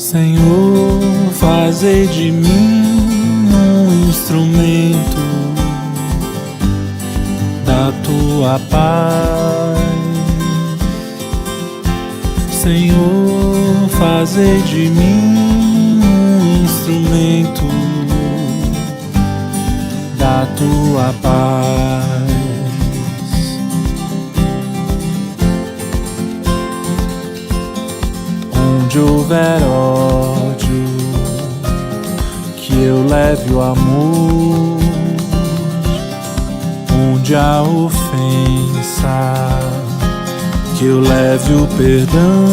Senhor, fazei de mim um instrumento da tua paz. Senhor, fazei de mim um instrumento da tua paz. Onde houver ódio, que eu leve o amor. Onde há ofensa, que eu leve o perdão.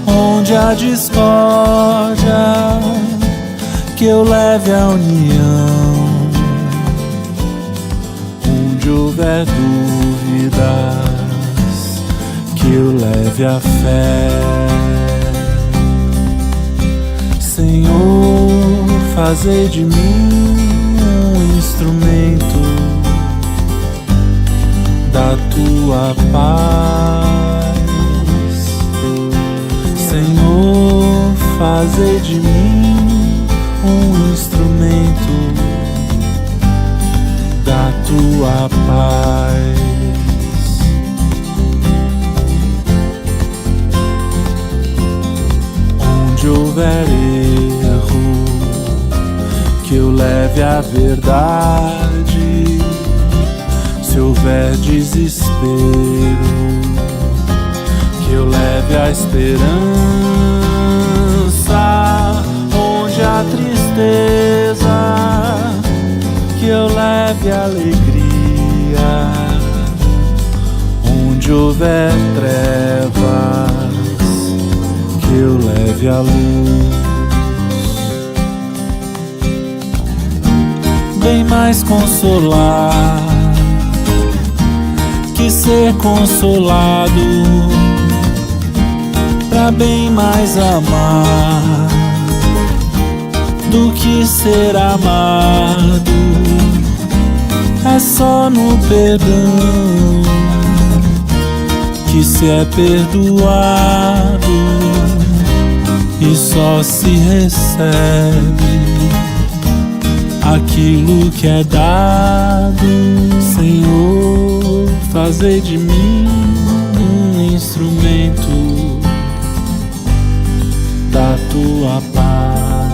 Onde há discórdia, que eu leve a união. Onde houver dúvidas, que eu leve a fé. Senhor, fazei de mim um instrumento da tua paz. Senhor, fazei de mim um instrumento da tua paz. Onde houver erro, que eu leve a verdade. Se houver desespero, que eu leve a esperança. Onde há tristeza, que eu leve a alegria. Onde houver trevas, que eu leve a luz. Bem mais consolar que ser consolado, pra bem mais amar do que ser amado. É só no perdão que se é perdoado, e só se recebe aquilo que é dado. Senhor, fazei de mim um instrumento da tua paz.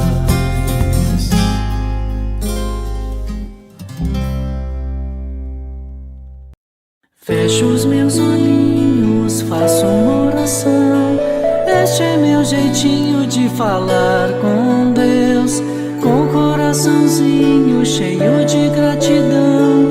Fecho os meus olhinhos, faço uma oração. Este é meu jeitinho de falar com Deus, com o coraçãozinho cheio de gratidão.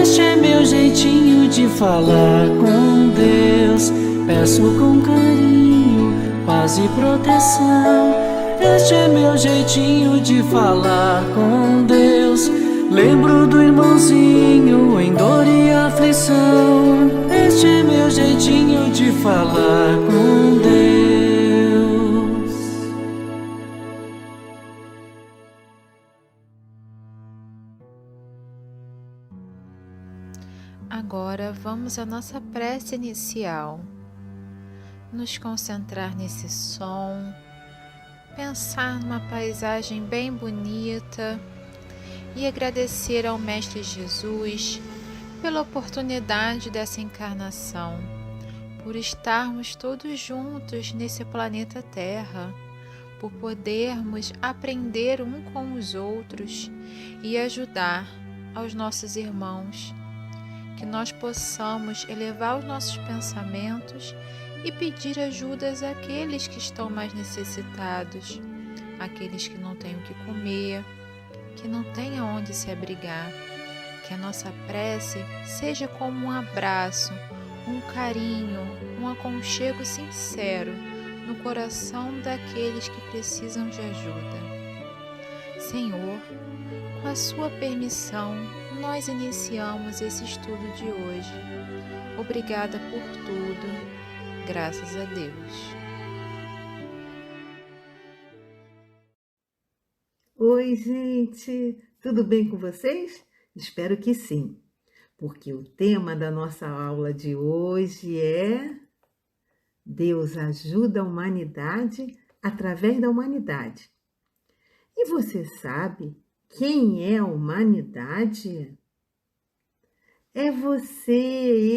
Este é meu jeitinho de falar com Deus. Peço com carinho, paz e proteção. Este é meu jeitinho de falar com Deus. Lembro do irmãozinho em dor e aflição. Este é meu jeitinho de falar com Deus. Agora vamos à nossa prece inicial. Nos concentrar nesse som, pensar numa paisagem bem bonita e agradecer ao Mestre Jesus pela oportunidade dessa encarnação, por estarmos todos juntos nesse planeta Terra, por podermos aprender um com os outros e ajudar aos nossos irmãos. Que nós possamos elevar os nossos pensamentos e pedir ajudas àqueles que estão mais necessitados, àqueles que não têm o que comer, que não têm aonde se abrigar. Que a nossa prece seja como um abraço, um carinho, um aconchego sincero no coração daqueles que precisam de ajuda. Senhor, com a sua permissão, nós iniciamos esse estudo de hoje. Obrigada por tudo, graças a Deus. Oi, gente! Tudo bem com vocês? Espero que sim, porque o tema da nossa aula de hoje é Deus ajuda a humanidade através da humanidade. E você sabe quem é a humanidade? É você,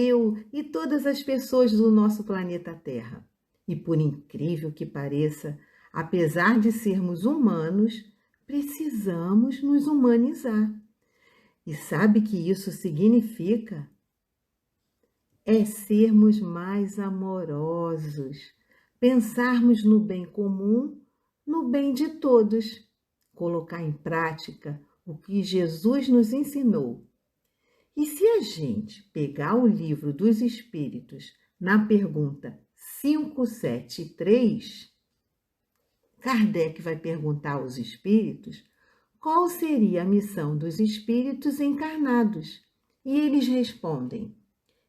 eu e todas as pessoas do nosso planeta Terra. E por incrível que pareça, apesar de sermos humanos, precisamos nos humanizar. E sabe que isso significa? É sermos mais amorosos, pensarmos no bem comum, no bem de todos, colocar em prática o que Jesus nos ensinou. E se a gente pegar o livro dos Espíritos na pergunta 573, Kardec vai perguntar aos espíritos qual seria a missão dos espíritos encarnados. E eles respondem: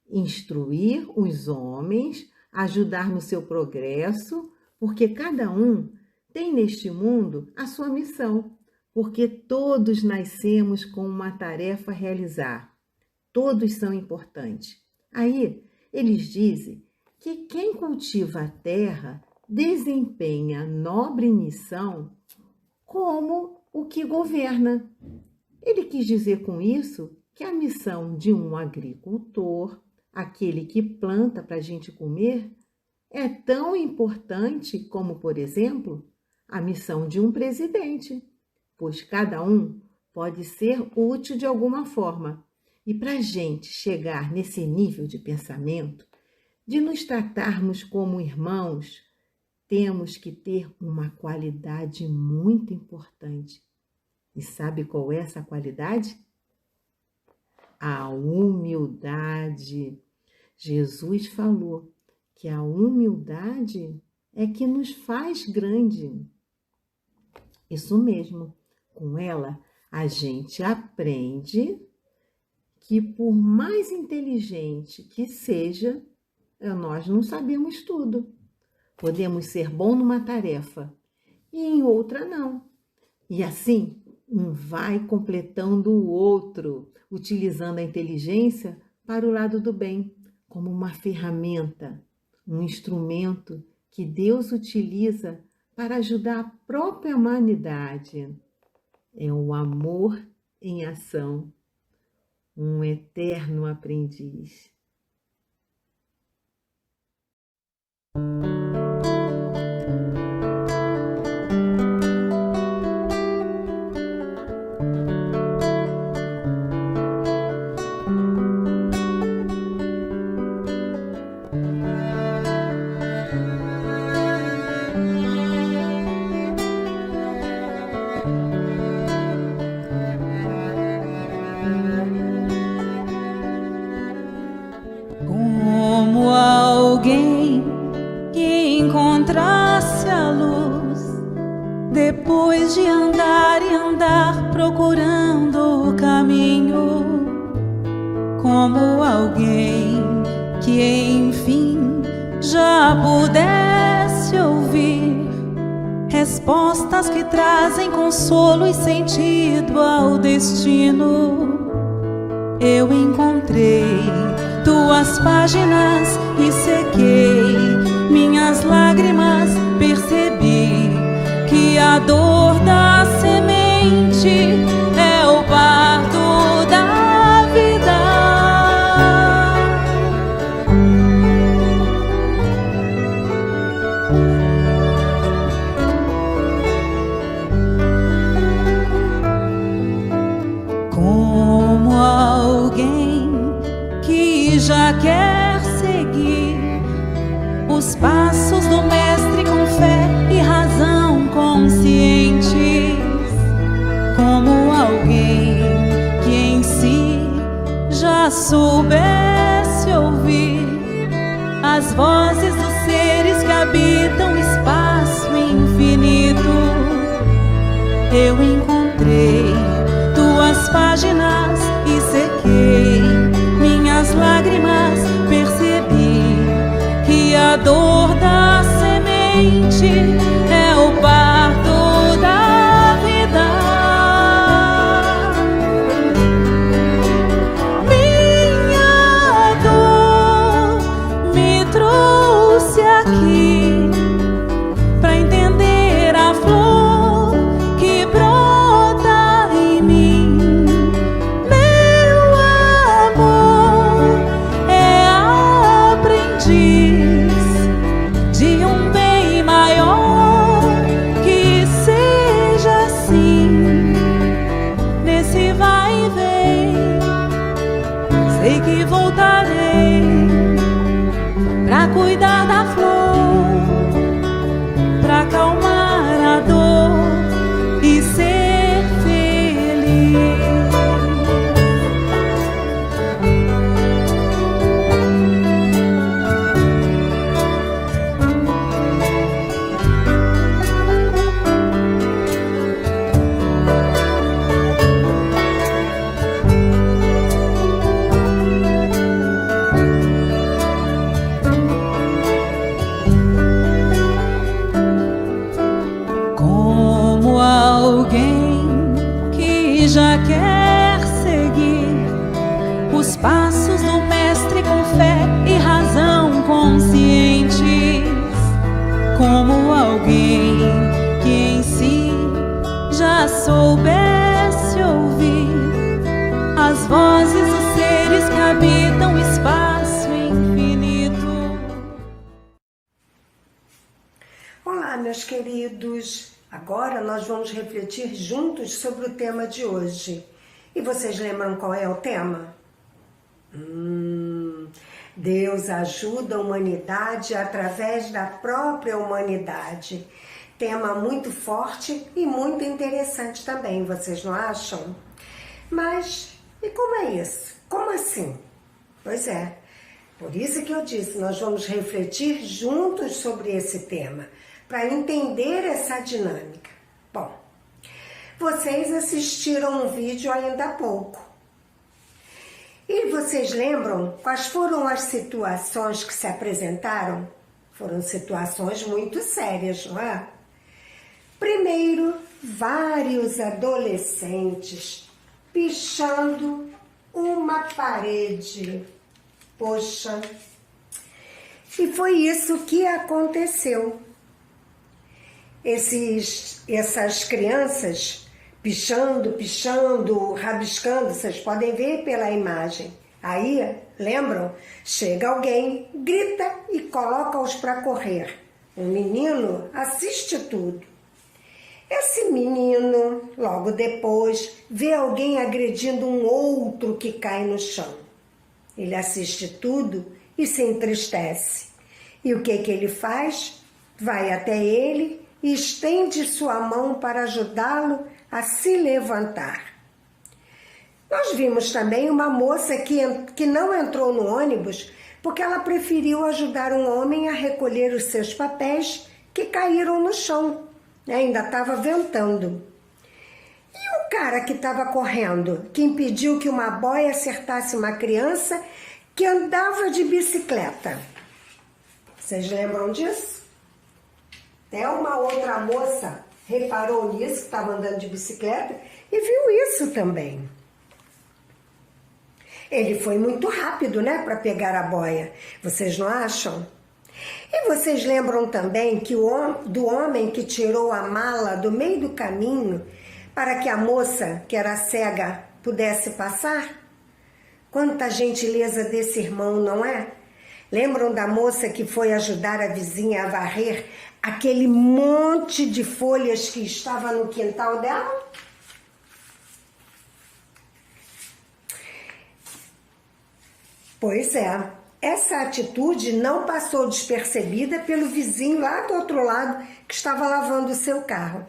instruir os homens, ajudar no seu progresso, porque cada um tem neste mundo a sua missão, porque todos nascemos com uma tarefa a realizar. Todos são importantes. Aí, eles dizem que quem cultiva a terra desempenha a nobre missão como o que governa. Ele quis dizer com isso que a missão de um agricultor, aquele que planta para a gente comer, é tão importante como, por exemplo, a missão de um presidente, pois cada um pode ser útil de alguma forma. E para a gente chegar nesse nível de pensamento, de nos tratarmos como irmãos, temos que ter uma qualidade muito importante. E sabe qual é essa qualidade? A humildade. Jesus falou que a humildade é que nos faz grande. Isso mesmo, com ela a gente aprende que por mais inteligente que seja, nós não sabemos tudo. Podemos ser bom numa tarefa e em outra não. E assim, um vai completando o outro, utilizando a inteligência para o lado do bem, como uma ferramenta, um instrumento que Deus utiliza para ajudar a própria humanidade. É o amor em ação, um eterno aprendiz. Como alguém que encontrasse a luz, depois de andar e andar procurando o caminho. Como alguém que enfim já pudesse ouvir respostas que trazem consolo e sentido ao destino. Eu encontrei tuas páginas e sequei minhas lágrimas, percebi que a dor da semente é o parto da vida. Como alguém que já quer seguir os passos do mestre com fé e razão conscientes, como alguém que em si já soubesse ouvir as vozes dos seres que habitam o espaço infinito. Eu encontrei tuas páginas e sequei minhas lágrimas, percebi que a dor da semente é o parto da vida. Minha dor me trouxe aqui voltarei pra cuidar da flor, pra acalmar a dor e ser feliz. Já quer seguir os passos do mestre com fé e razão conscientes, como alguém que em si já soubesse ouvir as vozes dos seres que habitam o espaço infinito. Olá, meus queridos! Agora nós vamos refletir juntos sobre o tema de hoje. E vocês lembram qual é o tema? Deus ajuda a humanidade através da própria humanidade. Tema muito forte e muito interessante também, vocês não acham? Mas, e como é isso? Como assim? Pois é, por isso que eu disse, nós vamos refletir juntos sobre esse tema, para entender essa dinâmica. Bom, vocês assistiram um vídeo ainda há pouco. E vocês lembram quais foram as situações que se apresentaram? Foram situações muito sérias, não é? Primeiro, vários adolescentes pichando uma parede. Poxa, e foi isso que aconteceu. Essas crianças pichando, rabiscando, vocês podem ver pela imagem. Aí, lembram? Chega alguém, grita e coloca-os para correr. O menino assiste tudo. Esse menino, logo depois, vê alguém agredindo um outro que cai no chão. Ele assiste tudo e se entristece. E o que ele faz? Vai até ele e estende sua mão para ajudá-lo a se levantar. Nós vimos também uma moça que não entrou no ônibus porque ela preferiu ajudar um homem a recolher os seus papéis que caíram no chão. Ainda estava ventando. E o cara que estava correndo, que impediu que uma boia acertasse uma criança que andava de bicicleta. Vocês lembram disso? Até uma outra moça reparou nisso, que estava andando de bicicleta, e viu isso também. Ele foi muito rápido, né, para pegar a boia. Vocês não acham? E vocês lembram também do homem que tirou a mala do meio do caminho para que a moça, que era cega, pudesse passar? Quanta gentileza desse irmão, não é? Lembram da moça que foi ajudar a vizinha a varrer aquele monte de folhas que estava no quintal dela? Pois é, essa atitude não passou despercebida pelo vizinho lá do outro lado que estava lavando o seu carro.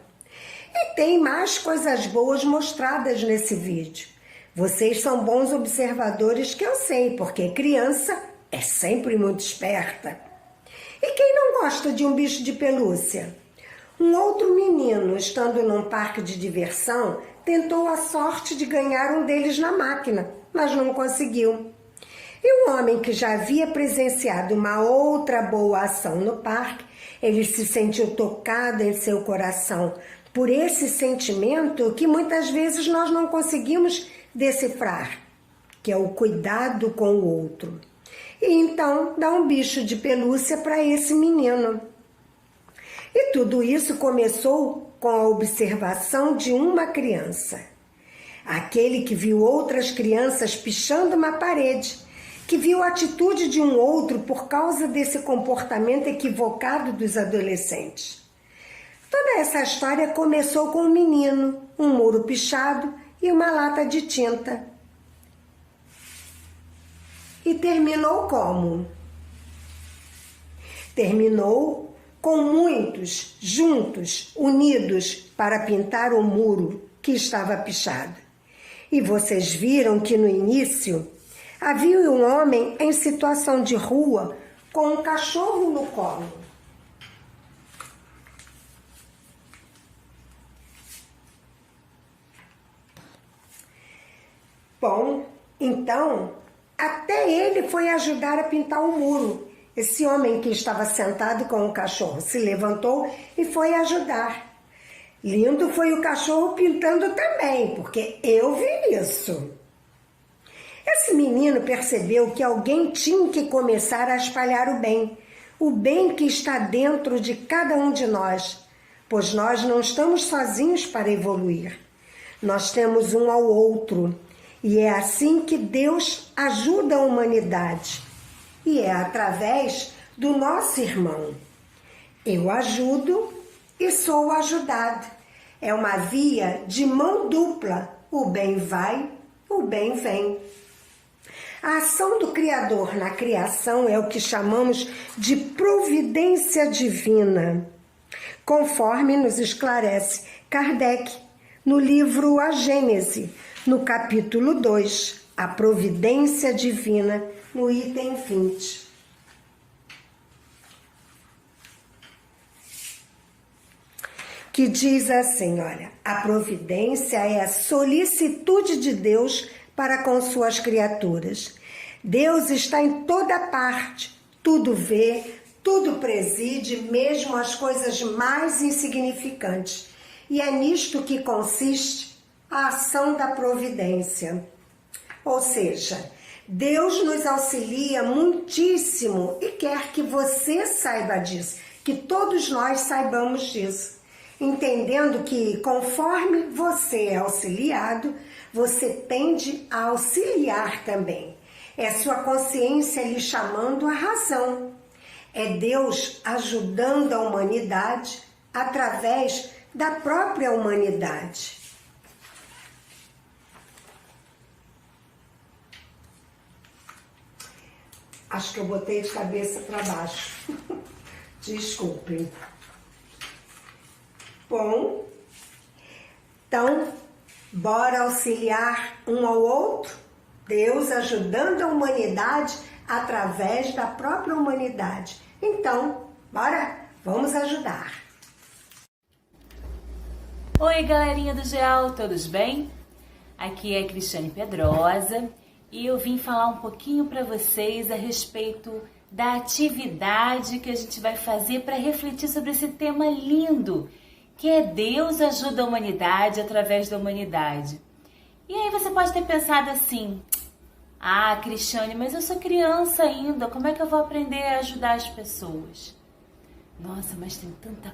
E tem mais coisas boas mostradas nesse vídeo. Vocês são bons observadores, que eu sei, porque criança é sempre muito esperta. E quem não gosta de um bicho de pelúcia? Um outro menino, estando num parque de diversão, tentou a sorte de ganhar um deles na máquina, mas não conseguiu. E um homem que já havia presenciado uma outra boa ação no parque, ele se sentiu tocado em seu coração por esse sentimento que muitas vezes nós não conseguimos decifrar, que é o cuidado com o outro. E então dá um bicho de pelúcia para esse menino. E tudo isso começou com a observação de uma criança. Aquele que viu outras crianças pichando uma parede, que viu a atitude de um outro por causa desse comportamento equivocado dos adolescentes. Toda essa história começou com um menino, um muro pichado e uma lata de tinta. E terminou como? Terminou com muitos juntos, unidos, para pintar o muro que estava pichado. E vocês viram que no início havia um homem em situação de rua com um cachorro no colo. Bom, então, até ele foi ajudar a pintar o muro. Esse homem que estava sentado com o cachorro se levantou e foi ajudar. Lindo foi o cachorro pintando também, porque eu vi isso. Esse menino percebeu que alguém tinha que começar a espalhar o bem que está dentro de cada um de nós, pois nós não estamos sozinhos para evoluir. Nós temos um ao outro, e é assim que Deus ajuda a humanidade, e é através do nosso irmão. Eu ajudo e sou ajudado. É uma via de mão dupla, o bem vai, o bem vem. A ação do Criador na criação é o que chamamos de providência divina, conforme nos esclarece Kardec no livro A Gênese, no capítulo 2, a providência divina, no item 20. Que diz assim, olha, a providência é a solicitude de Deus para com suas criaturas. Deus está em toda parte, tudo vê, tudo preside, mesmo as coisas mais insignificantes. E é nisto que consiste a ação da providência. Ou seja, Deus nos auxilia muitíssimo e quer que você saiba disso, que todos nós saibamos disso, entendendo que conforme você é auxiliado, você tende a auxiliar também. É sua consciência lhe chamando a razão. É Deus ajudando a humanidade através da própria humanidade. Acho que eu botei de cabeça para baixo. Desculpem. Bom, então, bora auxiliar um ao outro? Deus ajudando a humanidade através da própria humanidade. Então, bora? Vamos ajudar. Oi, galerinha do GEAL, todos bem? Aqui é Cristiane Pedrosa e eu vim falar um pouquinho para vocês a respeito da atividade que a gente vai fazer para refletir sobre esse tema lindo, que é Deus ajuda a humanidade através da humanidade. E aí você pode ter pensado assim, ah, Cristiane, mas eu sou criança ainda, como é que eu vou aprender a ajudar as pessoas? Nossa, mas tem tanta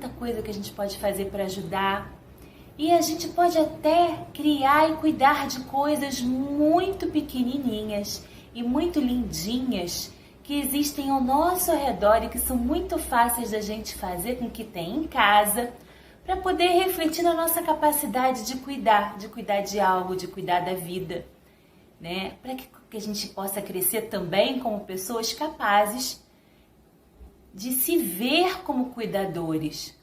coisa que a gente pode fazer para ajudar. E a gente pode até criar e cuidar de coisas muito pequenininhas e muito lindinhas que existem ao nosso redor e que são muito fáceis da gente fazer com o que tem em casa, para poder refletir na nossa capacidade de cuidar de algo, de cuidar da vida, né? Para que a gente possa crescer também como pessoas capazes de se ver como cuidadores,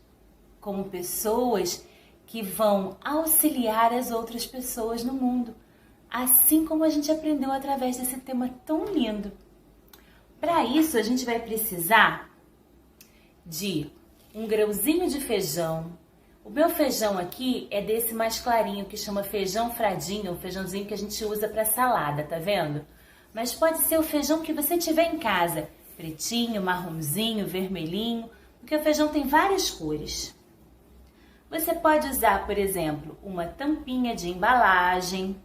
como pessoas que vão auxiliar as outras pessoas no mundo, assim como a gente aprendeu através desse tema tão lindo. Para isso, a gente vai precisar de um grãozinho de feijão. O meu feijão aqui é desse mais clarinho, que chama feijão fradinho, o feijãozinho que a gente usa para salada, tá vendo? Mas pode ser o feijão que você tiver em casa, pretinho, marronzinho, vermelhinho, porque o feijão tem várias cores. Você pode usar, por exemplo, uma tampinha de embalagem,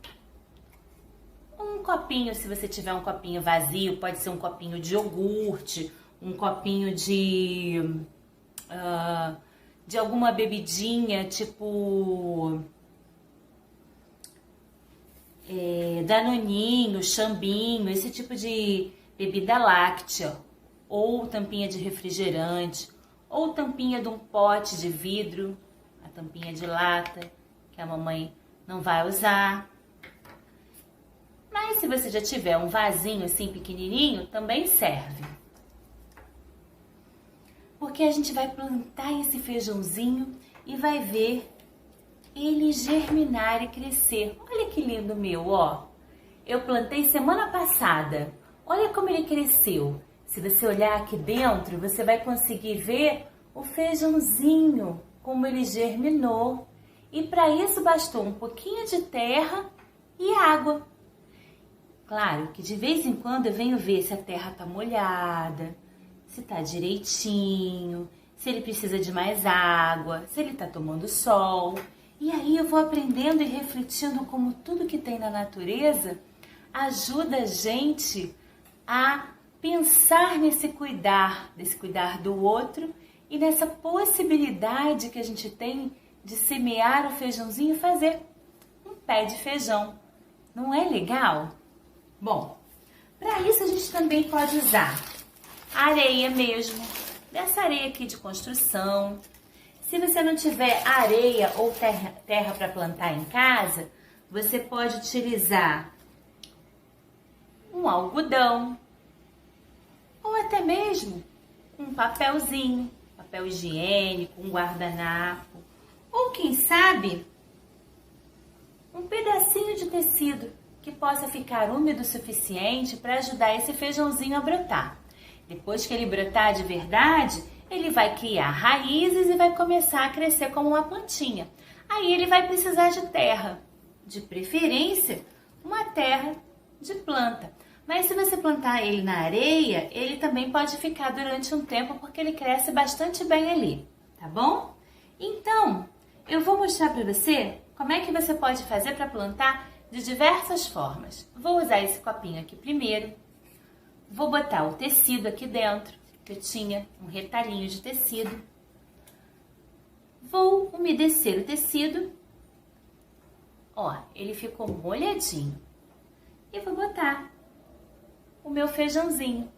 um copinho, se você tiver um copinho vazio, pode ser um copinho de iogurte, um copinho de alguma bebidinha, tipo danoninho, chambinho, esse tipo de bebida láctea, ou tampinha de refrigerante, ou tampinha de um pote de vidro, a tampinha de lata, que a mamãe não vai usar. Mas Mas se você já tiver um vasinho assim pequenininho, também serve. Porque a gente vai plantar esse feijãozinho e vai ver ele germinar e crescer. Olha que lindo meu, ó. Eu plantei semana passada. Olha como ele cresceu. Se você olhar aqui dentro, você vai conseguir ver o feijãozinho, como ele germinou. E para isso bastou um pouquinho de terra e água. Claro que de vez em quando eu venho ver se a terra está molhada, se está direitinho, se ele precisa de mais água, se ele está tomando sol. E aí eu vou aprendendo e refletindo como tudo que tem na natureza ajuda a gente a pensar nesse cuidar do outro e nessa possibilidade que a gente tem de semear o feijãozinho e fazer um pé de feijão. Não é legal? Bom, para isso a gente também pode usar areia mesmo, dessa areia aqui de construção. Se você não tiver areia ou terra para plantar em casa, você pode utilizar um algodão ou até mesmo um papelzinho, papel higiênico, um guardanapo, ou quem sabe um pedacinho de tecido que possa ficar úmido o suficiente para ajudar esse feijãozinho a brotar. Depois que ele brotar de verdade, ele vai criar raízes e vai começar a crescer como uma plantinha. Aí ele vai precisar de terra, de preferência uma terra de planta. Mas se você plantar ele na areia, ele também pode ficar durante um tempo porque ele cresce bastante bem ali, tá bom? Então, eu vou mostrar para você como é que você pode fazer para plantar de diversas formas. Vou usar esse copinho aqui primeiro. Vou botar o tecido aqui dentro, que eu tinha um retalhinho de tecido. Vou umedecer o tecido. Ó, ele ficou molhadinho. E vou botar o meu feijãozinho.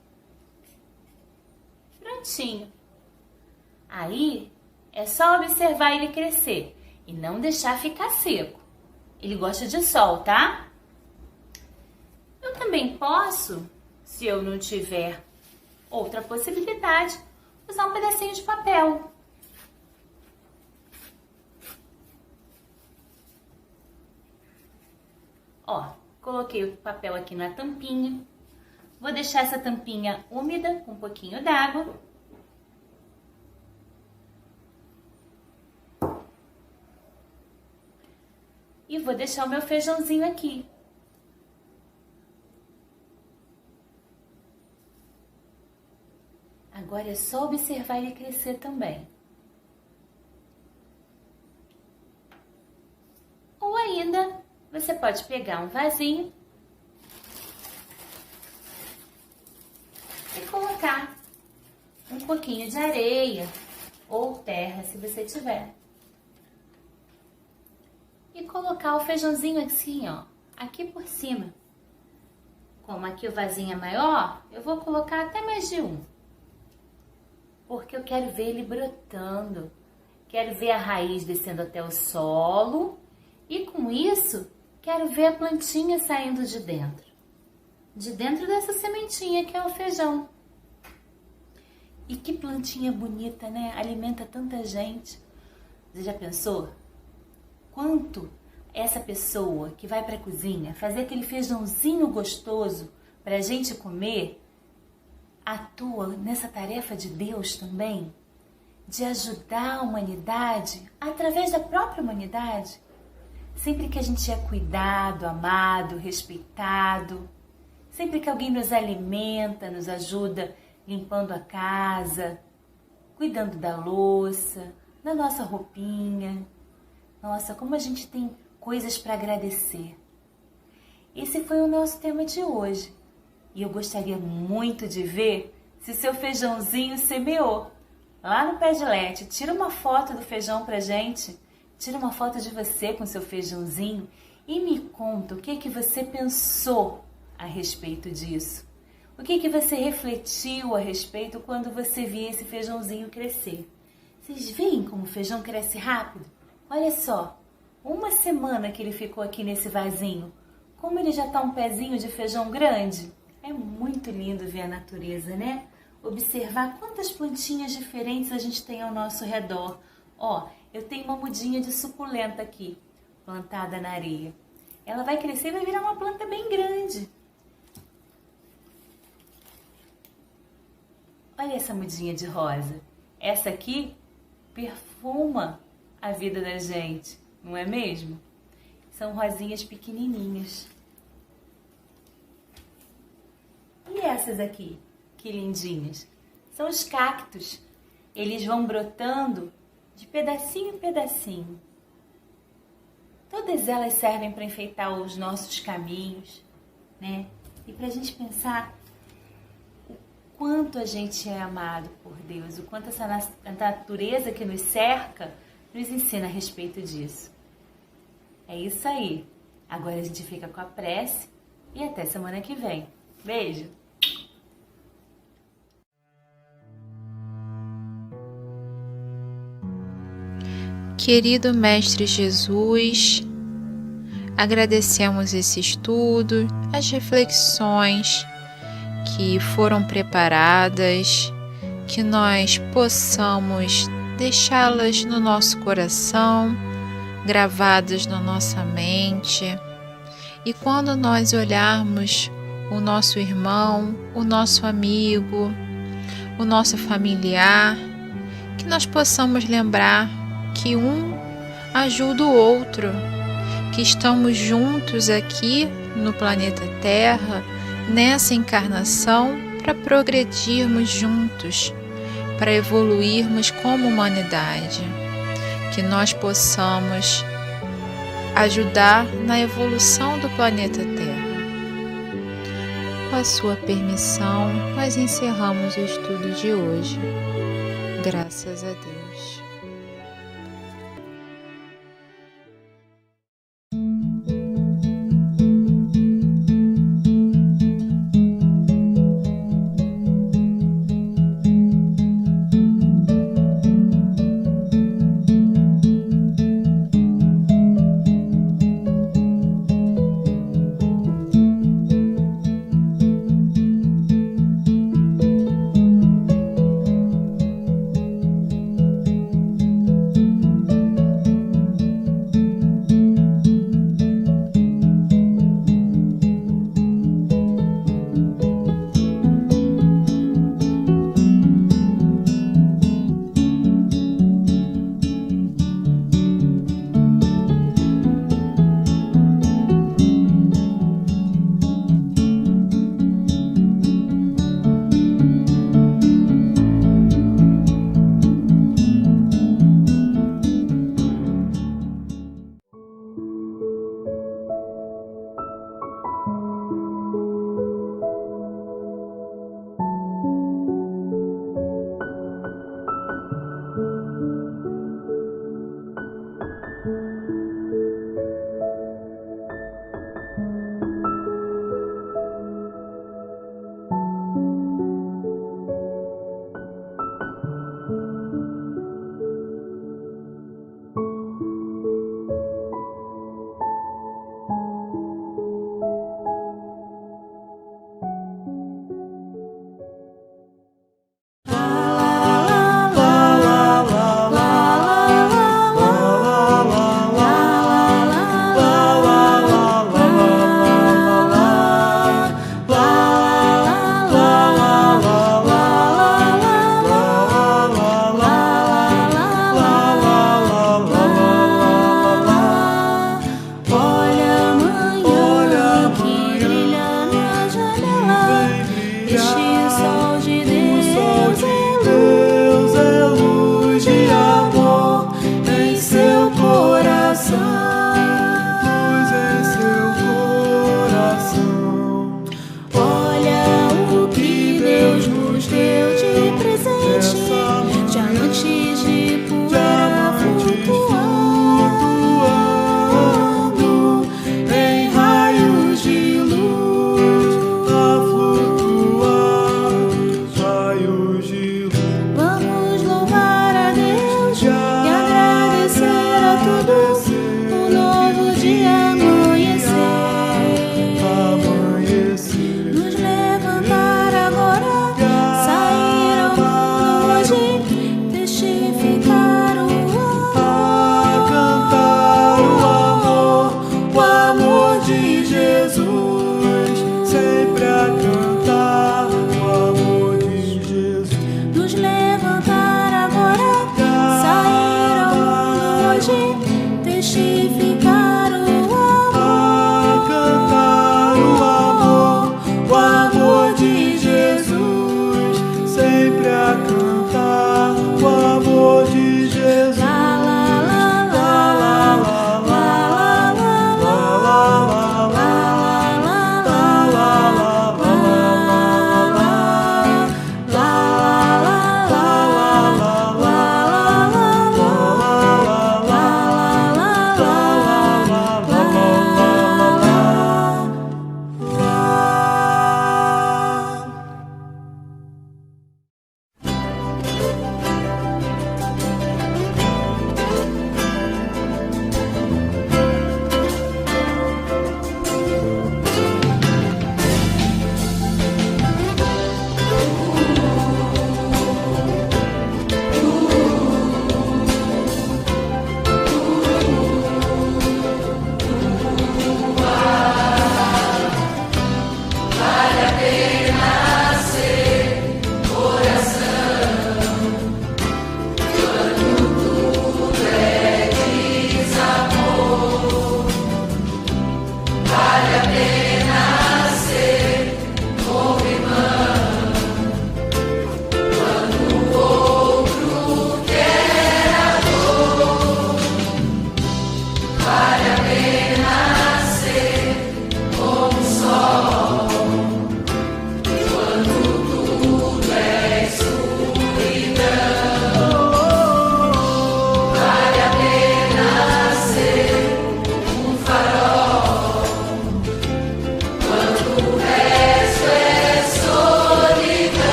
Prontinho. Aí é só observar ele crescer e não deixar ficar seco. Ele gosta de sol, tá? Eu também posso, se eu não tiver outra possibilidade, usar um pedacinho de papel. Ó, coloquei o papel aqui na tampinha. Vou deixar essa tampinha úmida com um pouquinho d'água. E vou deixar o meu feijãozinho aqui. Agora é só observar ele crescer também. Ou ainda, você pode pegar um vasinho e colocar um pouquinho de areia ou terra, se você tiver. E colocar o feijãozinho assim, ó, aqui por cima. Como aqui o vasinho é maior, eu vou colocar até mais de um. Porque eu quero ver ele brotando. Quero ver a raiz descendo até o solo. E com isso, quero ver a plantinha saindo de dentro. De dentro dessa sementinha que é o feijão. E que plantinha bonita, né? Alimenta tanta gente. Você já pensou? Quanto essa pessoa que vai para a cozinha fazer aquele feijãozinho gostoso para a gente comer, atua nessa tarefa de Deus também, de ajudar a humanidade através da própria humanidade? Sempre que a gente é cuidado, amado, respeitado, sempre que alguém nos alimenta, nos ajuda limpando a casa, cuidando da louça, da nossa roupinha. Nossa, como a gente tem coisas para agradecer. Esse foi o nosso tema de hoje. E eu gostaria muito de ver se seu feijãozinho semeou. Lá no Padlet, tira uma foto do feijão pra gente. Tira uma foto de você com seu feijãozinho e me conta o que você pensou a respeito disso. O que você refletiu a respeito quando você via esse feijãozinho crescer. Vocês veem como o feijão cresce rápido? Olha só, uma semana que ele ficou aqui nesse vasinho, como ele já está um pezinho de feijão grande. É muito lindo ver a natureza, né? Observar quantas plantinhas diferentes a gente tem ao nosso redor. Ó, eu tenho uma mudinha de suculenta aqui, plantada na areia. Ela vai crescer e vai virar uma planta bem grande. Olha essa mudinha de rosa. Essa aqui perfuma a vida da gente, não é mesmo? São rosinhas pequenininhas. E essas aqui? Que lindinhas. São os cactos. Eles vão brotando de pedacinho em pedacinho. Todas elas servem para enfeitar os nossos caminhos, né? E para a gente pensar o quanto a gente é amado por Deus, o quanto essa natureza que nos cerca nos ensina a respeito disso. É isso aí. Agora a gente fica com a prece e até semana que vem. Beijo! Querido Mestre Jesus, agradecemos esse estudo, as reflexões que foram preparadas, que nós possamos deixá-las no nosso coração, gravadas na nossa mente. E quando nós olharmos o nosso irmão, o nosso amigo, o nosso familiar, que nós possamos lembrar que um ajuda o outro, que estamos juntos aqui no planeta Terra, nessa encarnação, para progredirmos juntos, para evoluirmos como humanidade, que nós possamos ajudar na evolução do planeta Terra. Com a sua permissão, nós encerramos o estudo de hoje. Graças a Deus.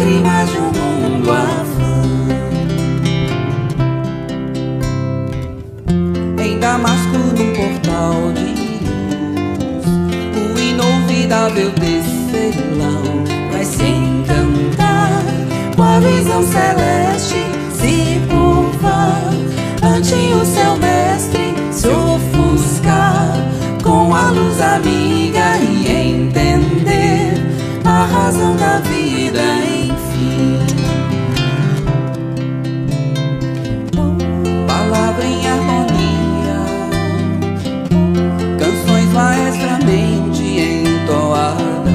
lágrimas de um mundo afã. Em Damasco, num portal de luz, o inolvidável tecelão vai se encantar com a visão celeste, se curvar ante o seu mestre, se ofuscar com a luz amiga e entender a razão da vida, enfim. Palavra em harmonia, canções maestramente entoadas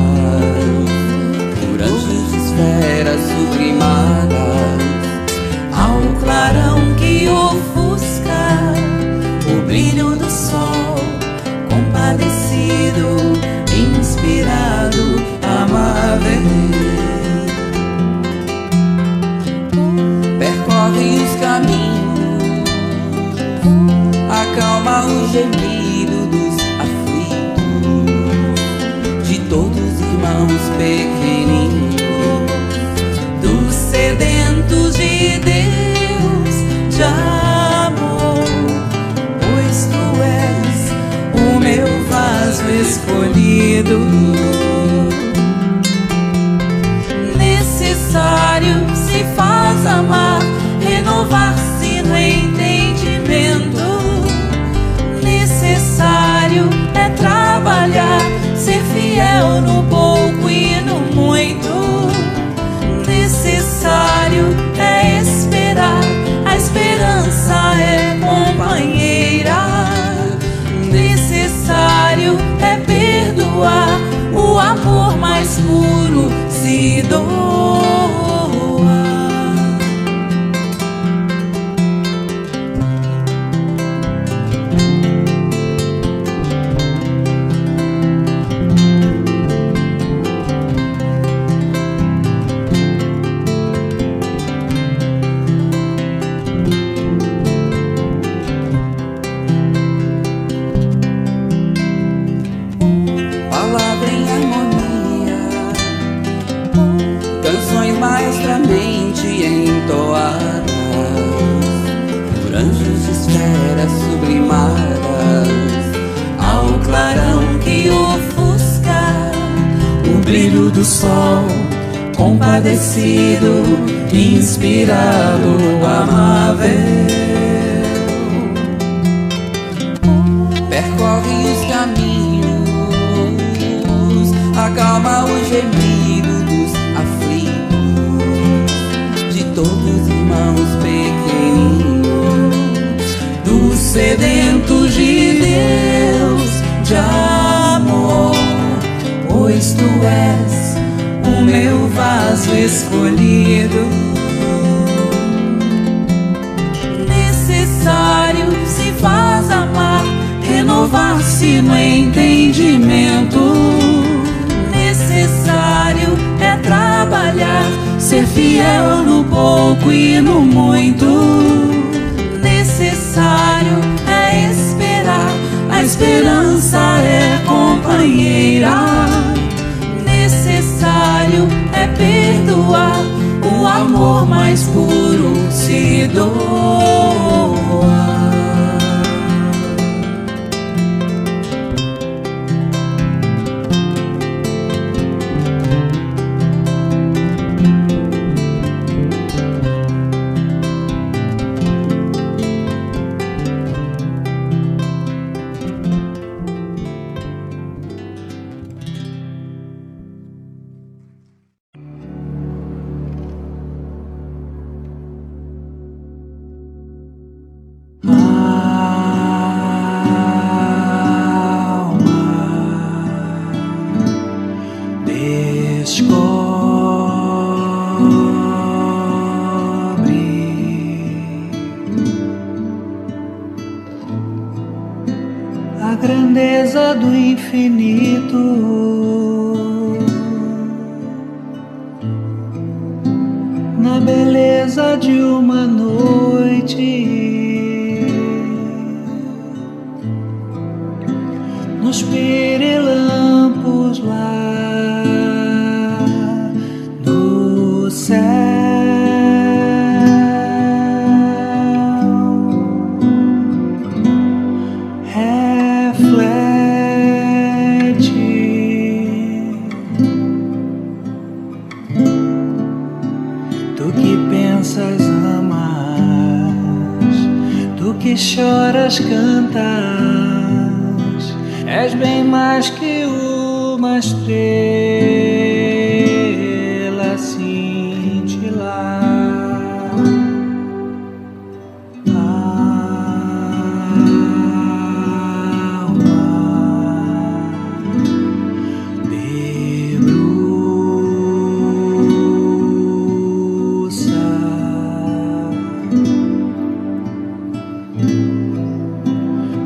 por anjos de esferas sublimadas, ao clarão que ofusca o brilho do sol, compadecido, inspirado, amável. Percorre os caminhos, acalma o gemido dos aflitos, de todos os irmãos pequeninos, dos sedentos de Deus, de amor, pois tu és o meu vaso escolhido. Necessário se faz amar, renovar-se no entendimento. Necessário é trabalhar, ser fiel no pouco e no muito. Necessário é esperar, a esperança é companheira. Necessário é perdoar, o amor mais puro se doa. Palavra em harmonia, canções maestramente entoadas por anjos de esferas sublimadas, ao clarão que ofusca o brilho do sol, compadecido, inspirado, amável. Percorre os caminhos, acalma o gemido dos aflitos, de todos os irmãos pequeninos, dos sedentos de Deus, de amor, pois tu és o meu vaso escolhido. Necessário se faz amar, renovar-se no entendimento. Necessário é trabalhar, ser fiel no pouco e no muito. Necessário é esperar, a esperança é companheira. Necessário é perdoar, o amor mais puro se doa. A grandeza do infinito, na beleza de uma noite, nos perelampos lá do céu. estrelas cantas, és bem mais que uma estrela cintilar.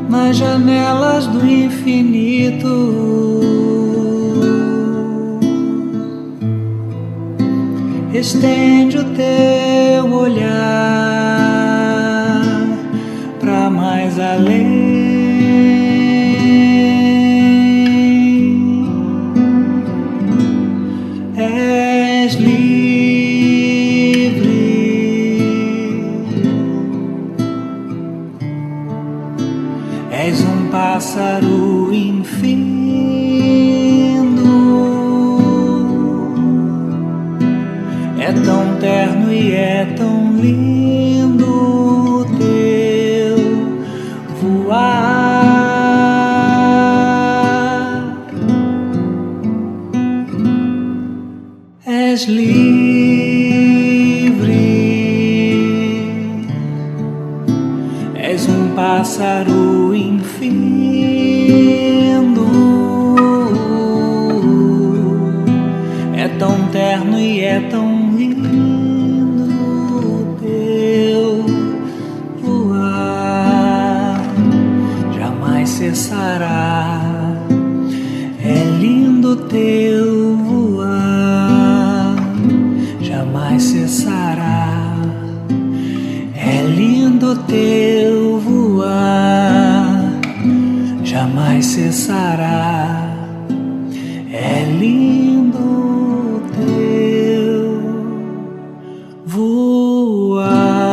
Nas janelas do infinito, estende o teu olhar para mais além. És livre, és um pássaro infindo, é tão terno e é tão lindo o teu voar. És livre, és um pássaro infindo, é tão terno e é tão lindo o teu voar, jamais cessará. É lindo o teu voar, jamais cessará. É lindo o teu voar, jamais cessará. É lindo o teu voar.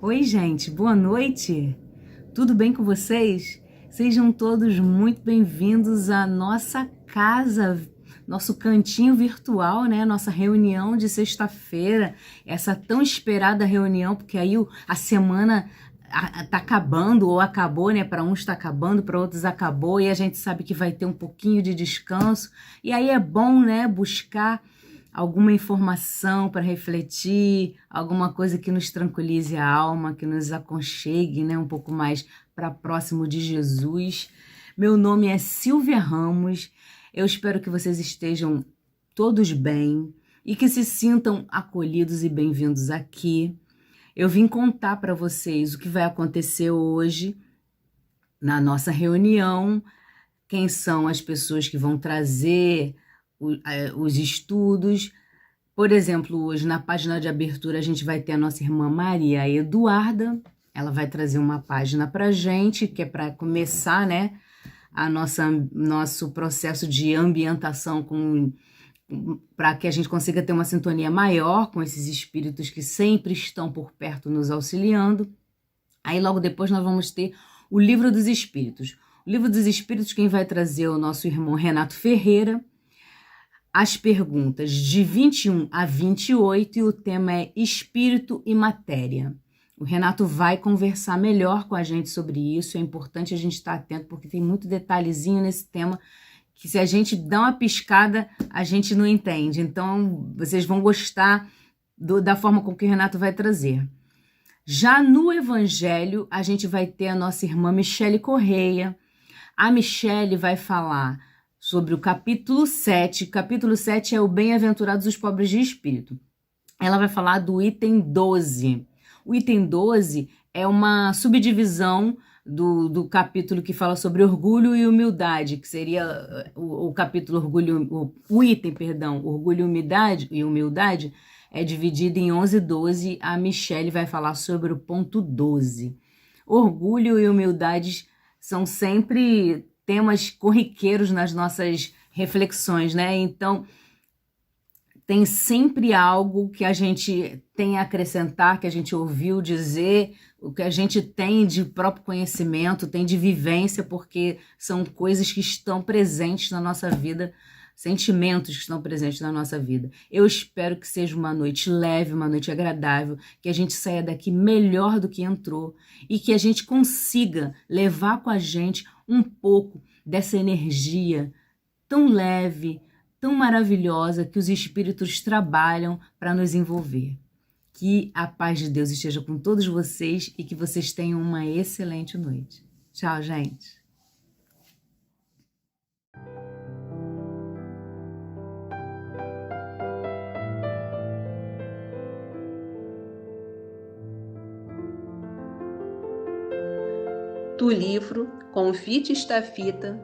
Oi, gente, boa noite. Tudo bem com vocês? Sejam todos muito bem-vindos à nossa casa, nosso cantinho virtual, né? Nossa reunião de sexta-feira, essa tão esperada reunião, porque aí a semana tá acabando ou acabou, né? Para uns está acabando, para outros acabou, e a gente sabe que vai ter um pouquinho de descanso. E aí é bom, né, buscar alguma informação para refletir, alguma coisa que nos tranquilize a alma, que nos aconchegue, né, um pouco mais para próximo de Jesus. Meu nome é Silvia Ramos. Eu espero que vocês estejam todos bem e que se sintam acolhidos e bem-vindos aqui. Eu vim contar para vocês o que vai acontecer hoje na nossa reunião, quem são as pessoas que vão trazer os estudos. Por exemplo, hoje na página de abertura a gente vai ter a nossa irmã Maria Eduarda. Ela vai trazer uma página para a gente, que é para começar, né, nosso processo de ambientação para que a gente consiga ter uma sintonia maior com esses espíritos que sempre estão por perto nos auxiliando. Aí logo depois nós vamos ter o Livro dos Espíritos. O Livro dos Espíritos, quem vai trazer é o nosso irmão Renato Ferreira. As perguntas de 21 a 28 e o tema é Espírito e Matéria. O Renato vai conversar melhor com a gente sobre isso. É importante a gente estar atento porque tem muito detalhezinho nesse tema que se a gente dá uma piscada, a gente não entende. Então, vocês vão gostar da forma com que o Renato vai trazer. Já no Evangelho, a gente vai ter a nossa irmã Michele Correia. A Michele vai falar sobre o capítulo 7. O capítulo 7 é o Bem-aventurados os pobres de espírito. Ela vai falar do item 12. O item 12 é uma subdivisão do capítulo que fala sobre orgulho e humildade, que seria o capítulo o item, orgulho e humildade, é dividido em 11 e 12. A Michele vai falar sobre o ponto 12. Orgulho e humildade são sempre temas corriqueiros nas nossas reflexões, né? Então, tem sempre algo que a gente tem a acrescentar, que a gente ouviu dizer, o que a gente tem de próprio conhecimento, tem de vivência, porque são coisas que estão presentes na nossa vida, sentimentos que estão presentes na nossa vida. Eu espero que seja uma noite leve, uma noite agradável, que a gente saia daqui melhor do que entrou e que a gente consiga levar com a gente um pouco dessa energia tão leve, tão maravilhosa que os espíritos trabalham para nos envolver. Que a paz de Deus esteja com todos vocês e que vocês tenham uma excelente noite. Tchau, gente. Do livro Convite está Fita,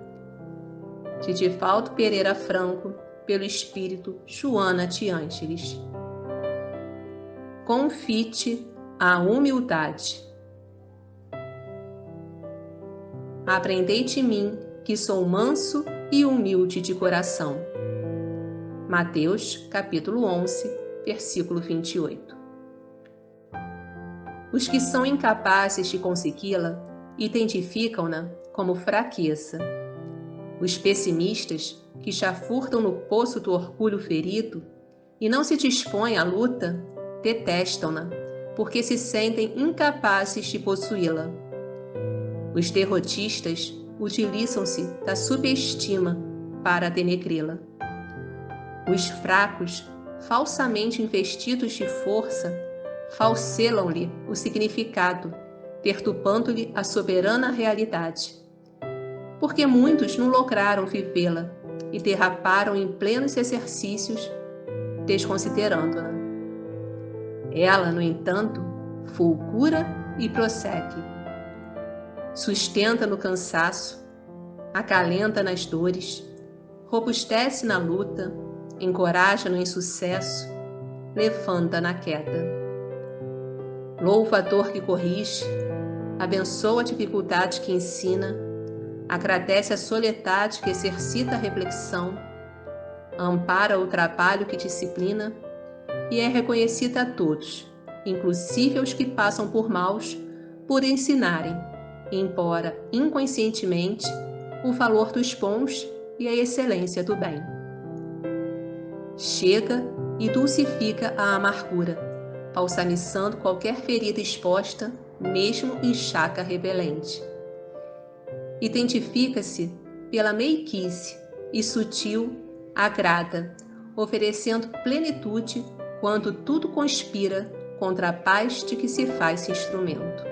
de Divaldo Pereira Franco, pelo espírito Joana Tiângeles. Convite à humildade. Aprendei de mim, que sou manso e humilde de coração. Mateus, capítulo 11, versículo 28. Os que são incapazes de consegui-la identificam-na como fraqueza. Os pessimistas, que já furtam no poço do orgulho ferido e não se dispõem à luta, detestam-na, porque se sentem incapazes de possuí-la. Os derrotistas utilizam-se da subestima para denegri-la. Os fracos, falsamente investidos de força, falselam-lhe o significado, perturbando-lhe a soberana realidade. Porque muitos não lograram vivê-la e derraparam em plenos exercícios, desconsiderando-a. Ela, no entanto, fulgura e prossegue. Sustenta no cansaço, acalenta nas dores, robustece na luta, encoraja no insucesso, levanta na queda. Louva a dor que corrige, abençoa a dificuldade que ensina, agradece a soledade que exercita a reflexão, ampara o trabalho que disciplina e é reconhecida a todos, inclusive aos que passam por maus, por ensinarem, embora inconscientemente, o valor dos bons e a excelência do bem. Chega e dulcifica a amargura, balsamizando qualquer ferida exposta mesmo em chaca repelente. Identifica-se pela meiquice e sutil agrada, oferecendo plenitude quando tudo conspira contra a paz de que se faz instrumento.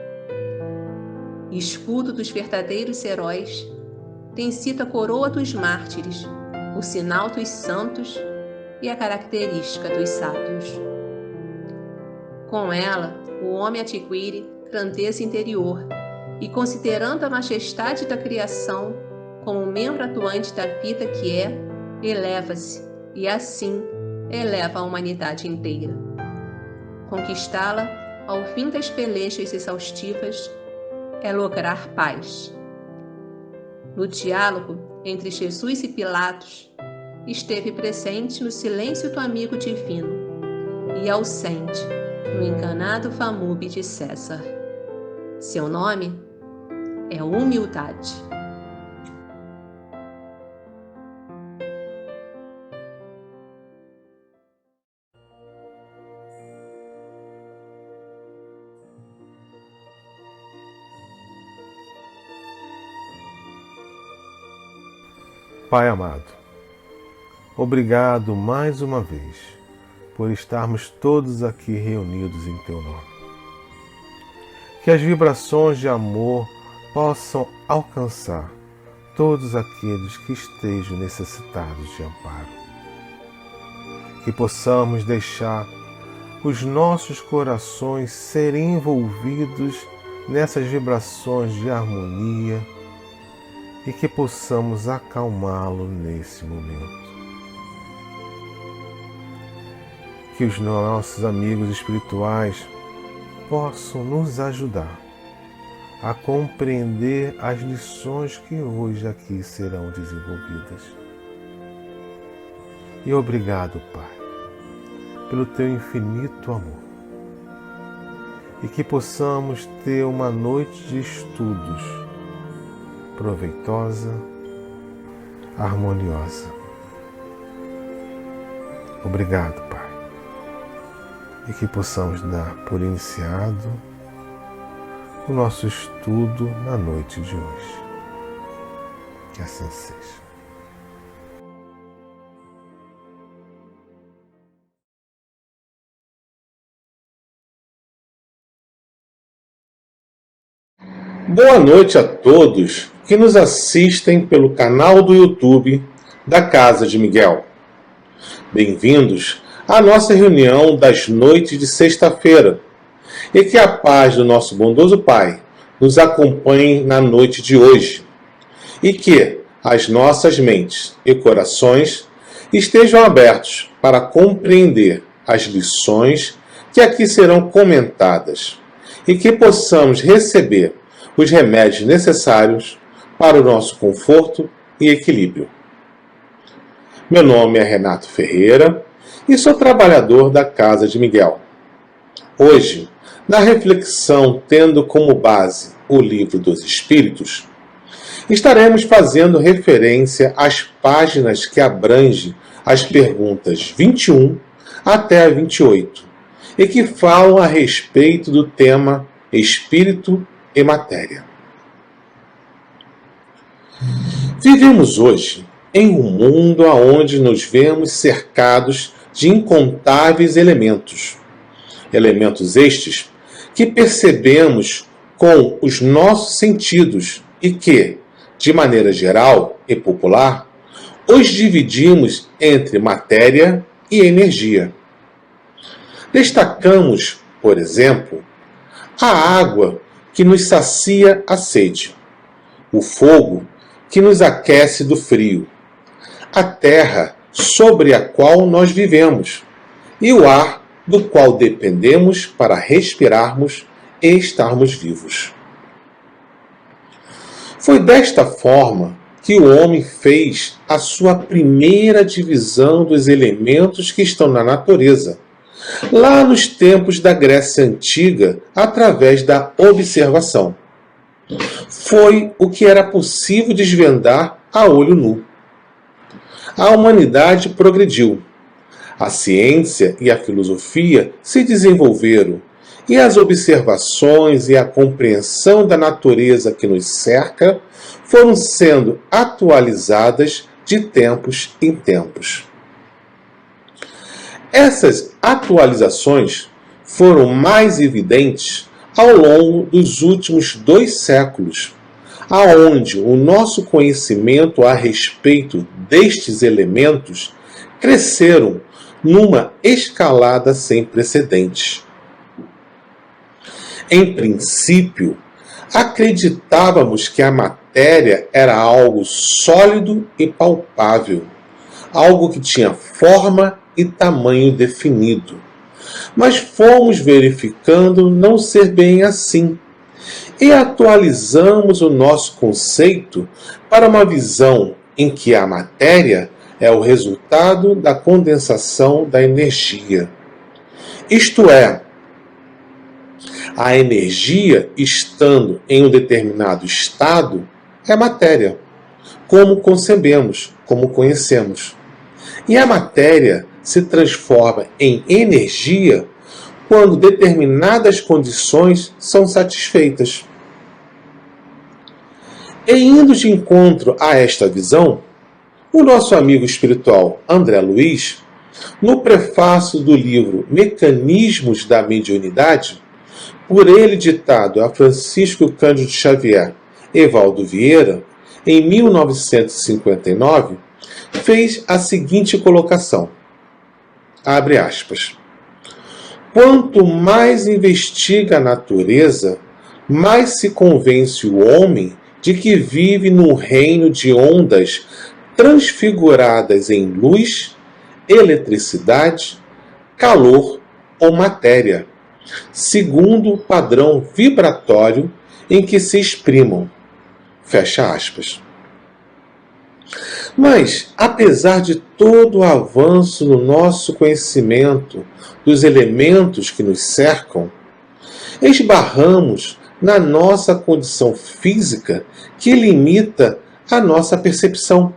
Escudo dos verdadeiros heróis, tem sido a coroa dos mártires, o sinal dos santos e a característica dos sábios. Com ela, o homem adquire grandeza interior e, considerando a majestade da criação como membro atuante da vida que é, eleva-se e, assim, eleva a humanidade inteira. Conquistá-la, ao fim das pelejas exaustivas, é lograr paz. No diálogo entre Jesus e Pilatos, esteve presente no silêncio do amigo divino e ausente no enganado famube de César. Seu nome é humildade. Pai amado, obrigado mais uma vez por estarmos todos aqui reunidos em Teu nome. Que as vibrações de amor possam alcançar todos aqueles que estejam necessitados de amparo. Que possamos deixar os nossos corações serem envolvidos nessas vibrações de harmonia e que possamos acalmá-lo nesse momento. Que os nossos amigos espirituais possam nos ajudar a compreender as lições que hoje aqui serão desenvolvidas. E obrigado, Pai, pelo Teu infinito amor. E que possamos ter uma noite de estudos proveitosa, harmoniosa. Obrigado, Pai. E que possamos dar por iniciado o nosso estudo na noite de hoje. Que assim seja. Boa noite a todos que nos assistem pelo canal do YouTube da Casa de Miguel. Bem-vindos à nossa reunião das noites de sexta-feira e que a paz do nosso bondoso Pai nos acompanhe na noite de hoje e que as nossas mentes e corações estejam abertos para compreender as lições que aqui serão comentadas e que possamos receber os remédios necessários para o nosso conforto e equilíbrio. Meu nome é Renato Ferreira e sou trabalhador da Casa de Miguel. Hoje, na reflexão tendo como base o Livro dos Espíritos, estaremos fazendo referência às páginas que abrangem as perguntas 21 até a 28 e que falam a respeito do tema Espírito e Matéria. Vivemos hoje em um mundo onde nos vemos cercados de incontáveis elementos. Elementos estes que percebemos com os nossos sentidos e que, de maneira geral e popular, os dividimos entre matéria e energia. Destacamos, por exemplo, a água que nos sacia a sede, o fogo que nos aquece do frio, a terra sobre a qual nós vivemos e o ar do qual dependemos para respirarmos e estarmos vivos. Foi desta forma que o homem fez a sua primeira divisão dos elementos que estão na natureza, lá nos tempos da Grécia Antiga, através da observação. Foi o que era possível desvendar a olho nu. A humanidade progrediu. A ciência e a filosofia se desenvolveram e as observações e a compreensão da natureza que nos cerca foram sendo atualizadas de tempos em tempos. Essas atualizações foram mais evidentes ao longo dos últimos 2 séculos, aonde o nosso conhecimento a respeito destes elementos cresceram numa escalada sem precedentes. Em princípio, acreditávamos que a matéria era algo sólido e palpável, algo que tinha forma e tamanho definido. Mas fomos verificando não ser bem assim, e atualizamos o nosso conceito para uma visão em que a matéria é o resultado da condensação da energia. Isto é, a energia, estando em um determinado estado, é matéria, como concebemos, como conhecemos. E a matéria se transforma em energia quando determinadas condições são satisfeitas. E indo de encontro a esta visão, o nosso amigo espiritual André Luiz, no prefácio do livro Mecanismos da Mediunidade, por ele ditado a Francisco Cândido Xavier e Evaldo Vieira, em 1959, fez a seguinte colocação, abre aspas, quanto mais investiga a natureza, mais se convence o homem de que vive num reino de ondas transfiguradas em luz, eletricidade, calor ou matéria, segundo o padrão vibratório em que se exprimam. Fecha aspas. Mas, apesar de todo o avanço no nosso conhecimento dos elementos que nos cercam, esbarramos na nossa condição física que limita a nossa percepção,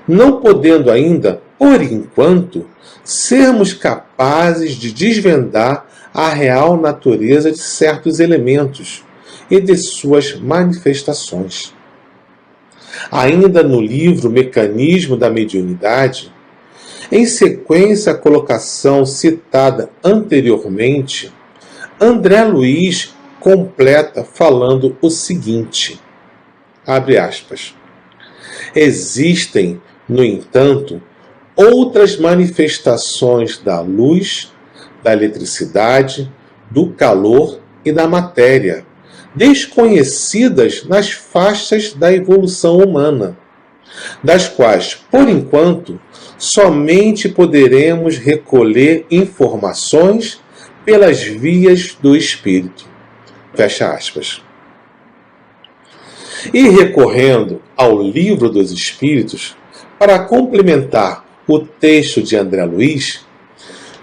não podendo ainda, por enquanto, sermos capazes de desvendar a real natureza de certos elementos e de suas manifestações. Ainda no livro Mecanismo da Mediunidade, em sequência à colocação citada anteriormente, André Luiz completa falando o seguinte, abre aspas, existem, no entanto, outras manifestações da luz, da eletricidade, do calor e da matéria, desconhecidas nas faixas da evolução humana, das quais, por enquanto, somente poderemos recolher informações pelas vias do espírito. Fecha aspas. E recorrendo ao Livro dos Espíritos, para complementar o texto de André Luiz,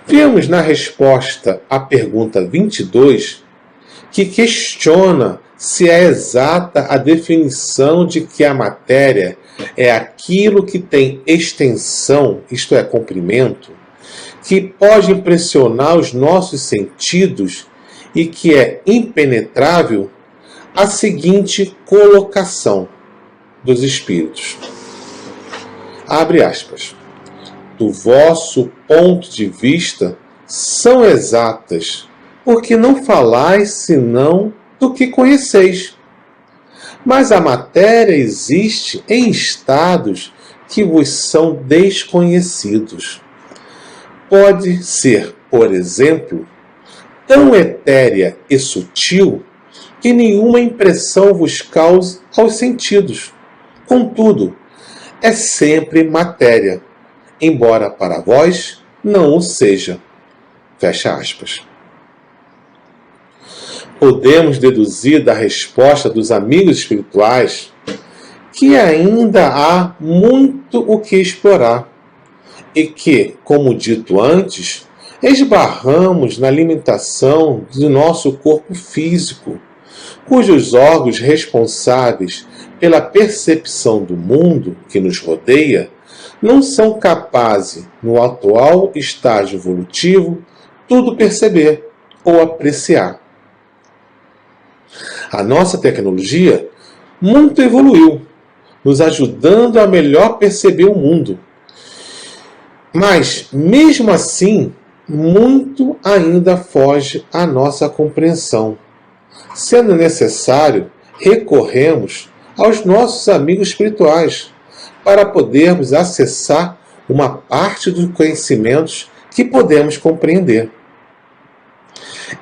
vemos na resposta à pergunta 22 que questiona se é exata a definição de que a matéria é aquilo que tem extensão, isto é, comprimento, que pode impressionar os nossos sentidos e que é impenetrável, a seguinte colocação dos Espíritos. Abre aspas. Do vosso ponto de vista, são exatas, porque não falais senão do que conheceis. Mas a matéria existe em estados que vos são desconhecidos. Pode ser, por exemplo, tão etérea e sutil que nenhuma impressão vos cause aos sentidos. Contudo, é sempre matéria, embora para vós não o seja. Fecha aspas. Podemos deduzir da resposta dos amigos espirituais que ainda há muito o que explorar e que, como dito antes, esbarramos na limitação do nosso corpo físico, cujos órgãos responsáveis pela percepção do mundo que nos rodeia não são capazes, no atual estágio evolutivo, tudo perceber, ou apreciar. A nossa tecnologia muito evoluiu, nos ajudando a melhor perceber o mundo. Mas, mesmo assim, muito ainda foge à nossa compreensão. Sendo necessário, recorremos aos nossos amigos espirituais para podermos acessar uma parte dos conhecimentos que podemos compreender.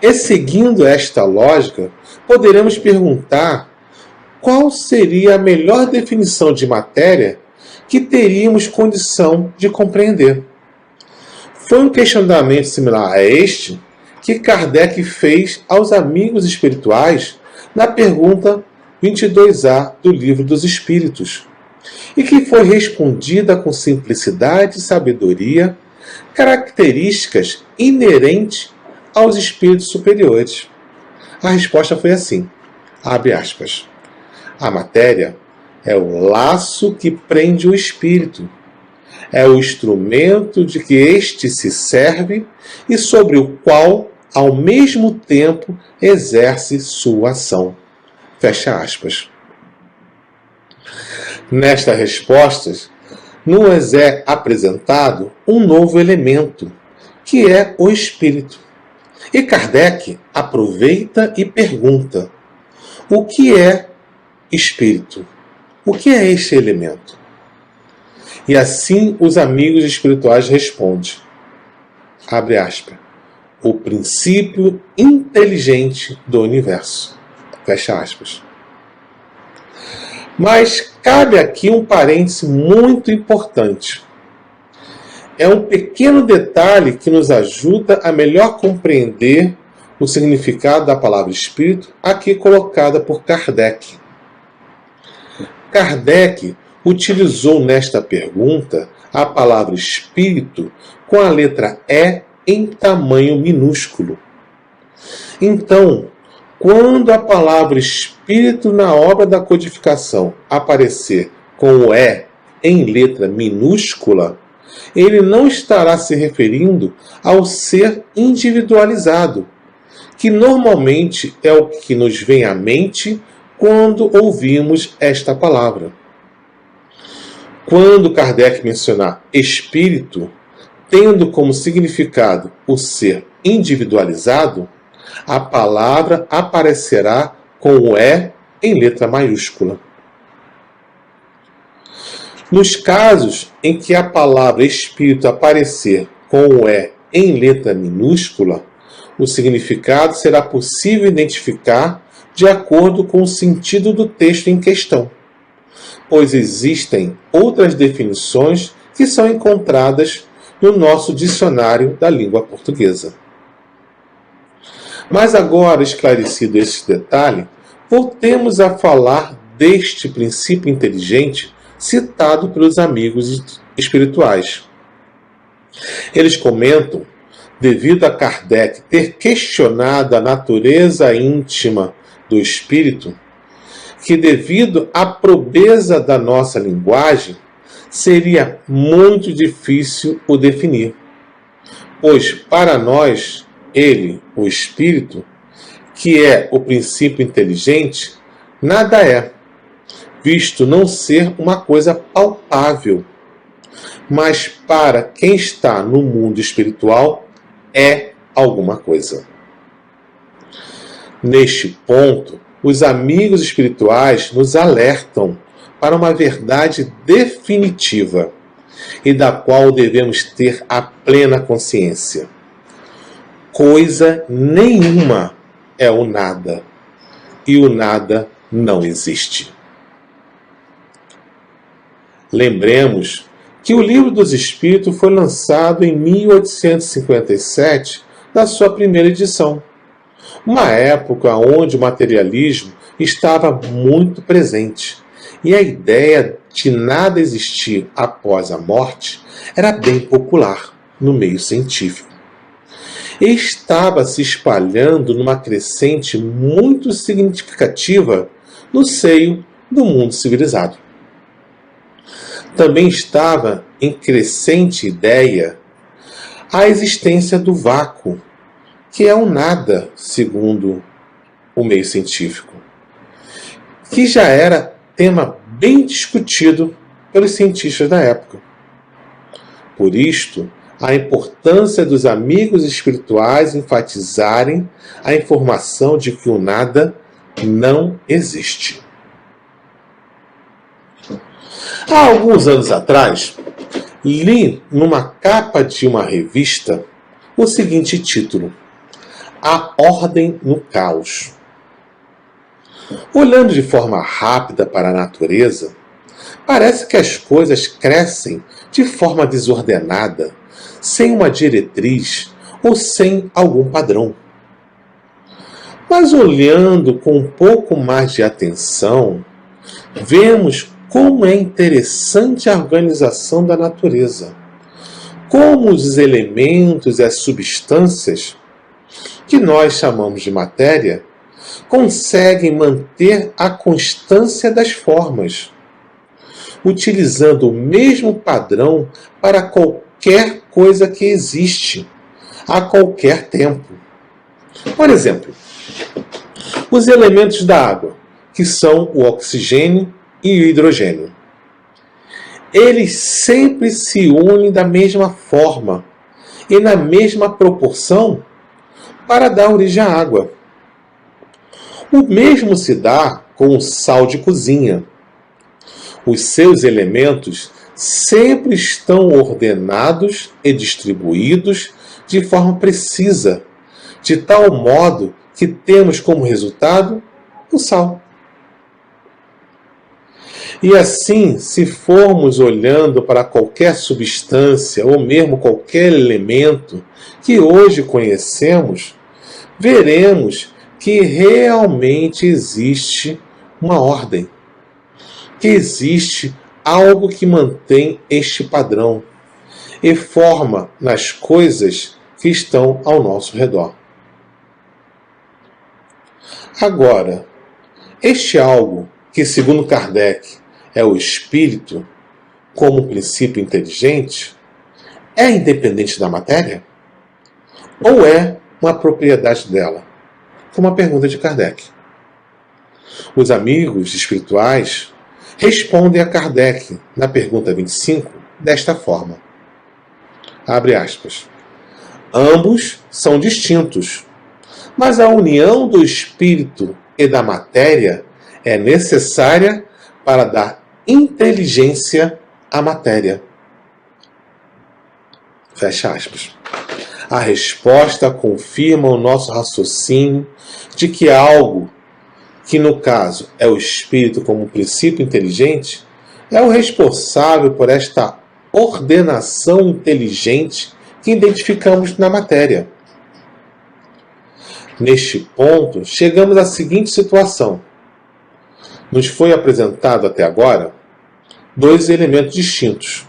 E seguindo esta lógica, poderemos perguntar qual seria a melhor definição de matéria que teríamos condição de compreender. Foi um questionamento similar a este que Kardec fez aos amigos espirituais na pergunta 22A do Livro dos Espíritos, e que foi respondida com simplicidade e sabedoria, características inerentes aos espíritos superiores. A resposta foi assim, abre aspas, a matéria é o laço que prende o espírito, é o instrumento de que este se serve e sobre o qual, ao mesmo tempo, exerce sua ação. Fecha aspas. Nesta resposta, nos é apresentado um novo elemento, que é o espírito. E Kardec aproveita e pergunta: o que é espírito? O que é este elemento? E assim os amigos espirituais respondem, abre aspas, o princípio inteligente do universo. Fecha aspas. Mas cabe aqui um parêntese muito importante. É um pequeno detalhe que nos ajuda a melhor compreender o significado da palavra espírito, aqui colocada por Kardec. Kardec utilizou nesta pergunta a palavra espírito com a letra E em tamanho minúsculo. Então, quando a palavra espírito na obra da codificação aparecer com o E em letra minúscula, ele não estará se referindo ao ser individualizado, que normalmente é o que nos vem à mente quando ouvimos esta palavra. Quando Kardec mencionar espírito, tendo como significado o ser individualizado, a palavra aparecerá com o E em letra maiúscula. Nos casos em que a palavra espírito aparecer com o E em letra minúscula, o significado será possível identificar de acordo com o sentido do texto em questão, pois existem outras definições que são encontradas no nosso dicionário da língua portuguesa. Mas agora, esclarecido este detalhe, voltemos a falar deste princípio inteligente citado pelos amigos espirituais. Eles comentam, devido a Kardec ter questionado a natureza íntima do espírito, que devido à probeza da nossa linguagem, seria muito difícil o definir, pois para nós, ele, o espírito, que é o princípio inteligente, nada é, visto não ser uma coisa palpável, mas para quem está no mundo espiritual é alguma coisa. Neste ponto, os amigos espirituais nos alertam para uma verdade definitiva e da qual devemos ter a plena consciência. Coisa nenhuma é o nada, e o nada não existe. Lembremos que o Livro dos Espíritos foi lançado em 1857, na sua primeira edição, uma época onde o materialismo estava muito presente, e a ideia de nada existir após a morte era bem popular no meio científico. E estava se espalhando numa crescente muito significativa no seio do mundo civilizado. Também estava em crescente ideia a existência do vácuo, que é o nada, segundo o meio científico, que já era tema bem discutido pelos cientistas da época. Por isto, a importância dos amigos espirituais enfatizarem a informação de que o nada não existe. Há alguns anos atrás, li numa capa de uma revista o seguinte título: A Ordem no Caos. Olhando de forma rápida para a natureza, parece que as coisas crescem de forma desordenada, sem uma diretriz ou sem algum padrão. Mas olhando com um pouco mais de atenção, vemos como é interessante a organização da natureza, como os elementos e as substâncias, que nós chamamos de matéria, conseguem manter a constância das formas, utilizando o mesmo padrão para qualquer coisa que existe, a qualquer tempo. Por exemplo, os elementos da água, que são o oxigênio e o hidrogênio. Eles sempre se unem da mesma forma e na mesma proporção para dar origem à água. O mesmo se dá com o sal de cozinha. Os seus elementos sempre estão ordenados e distribuídos de forma precisa, de tal modo que temos como resultado o sal. E assim, se formos olhando para qualquer substância ou mesmo qualquer elemento que hoje conhecemos, veremos que realmente existe uma ordem, que existe algo que mantém este padrão e forma nas coisas que estão ao nosso redor. Agora, este algo que, segundo Kardec, é o espírito, como um princípio inteligente, é independente da matéria? Ou é uma propriedade dela? Como a pergunta de Kardec. Os amigos espirituais respondem a Kardec, na pergunta 25, desta forma. Abre aspas. Ambos são distintos, mas a união do espírito e da matéria é necessária para dar inteligência à matéria. Fecha aspas. A resposta confirma o nosso raciocínio de que algo, que no caso é o espírito como um princípio inteligente, é o responsável por esta ordenação inteligente que identificamos na matéria. Neste ponto, chegamos à seguinte situação. Nos foi apresentado até agora dois elementos distintos: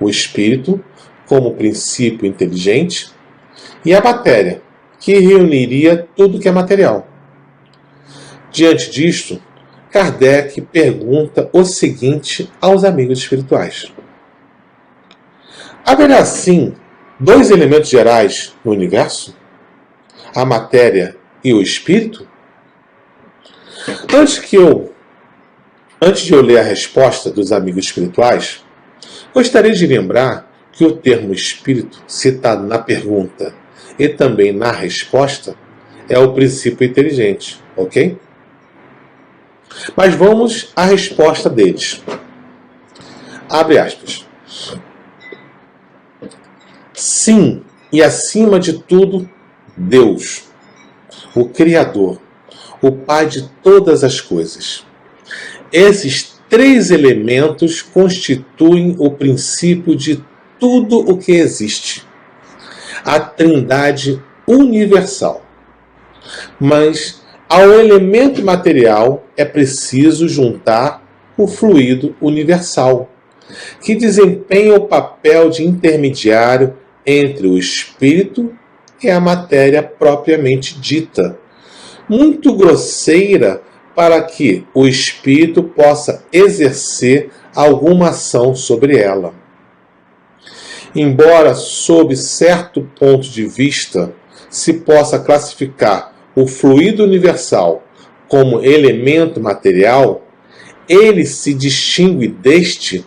o espírito, como princípio inteligente, e a matéria, que reuniria tudo que é material. Diante disto, Kardec pergunta o seguinte aos amigos espirituais: haverá, sim, dois elementos gerais no universo? A matéria e o espírito? Antes de eu ler a resposta dos amigos espirituais, gostaria de lembrar que o termo espírito, citado na pergunta e também na resposta, é o princípio inteligente, ok? Mas vamos à resposta deles. Abre aspas. Sim, e acima de tudo, Deus, o Criador, o Pai de todas as coisas. Esses três elementos constituem o princípio de tudo o que existe, a Trindade universal. Mas ao elemento material é preciso juntar o fluido universal, que desempenha o papel de intermediário entre o espírito e a matéria propriamente dita, muito grosseira para que o espírito possa exercer alguma ação sobre ela. Embora, sob certo ponto de vista, se possa classificar o fluido universal como elemento material, ele se distingue deste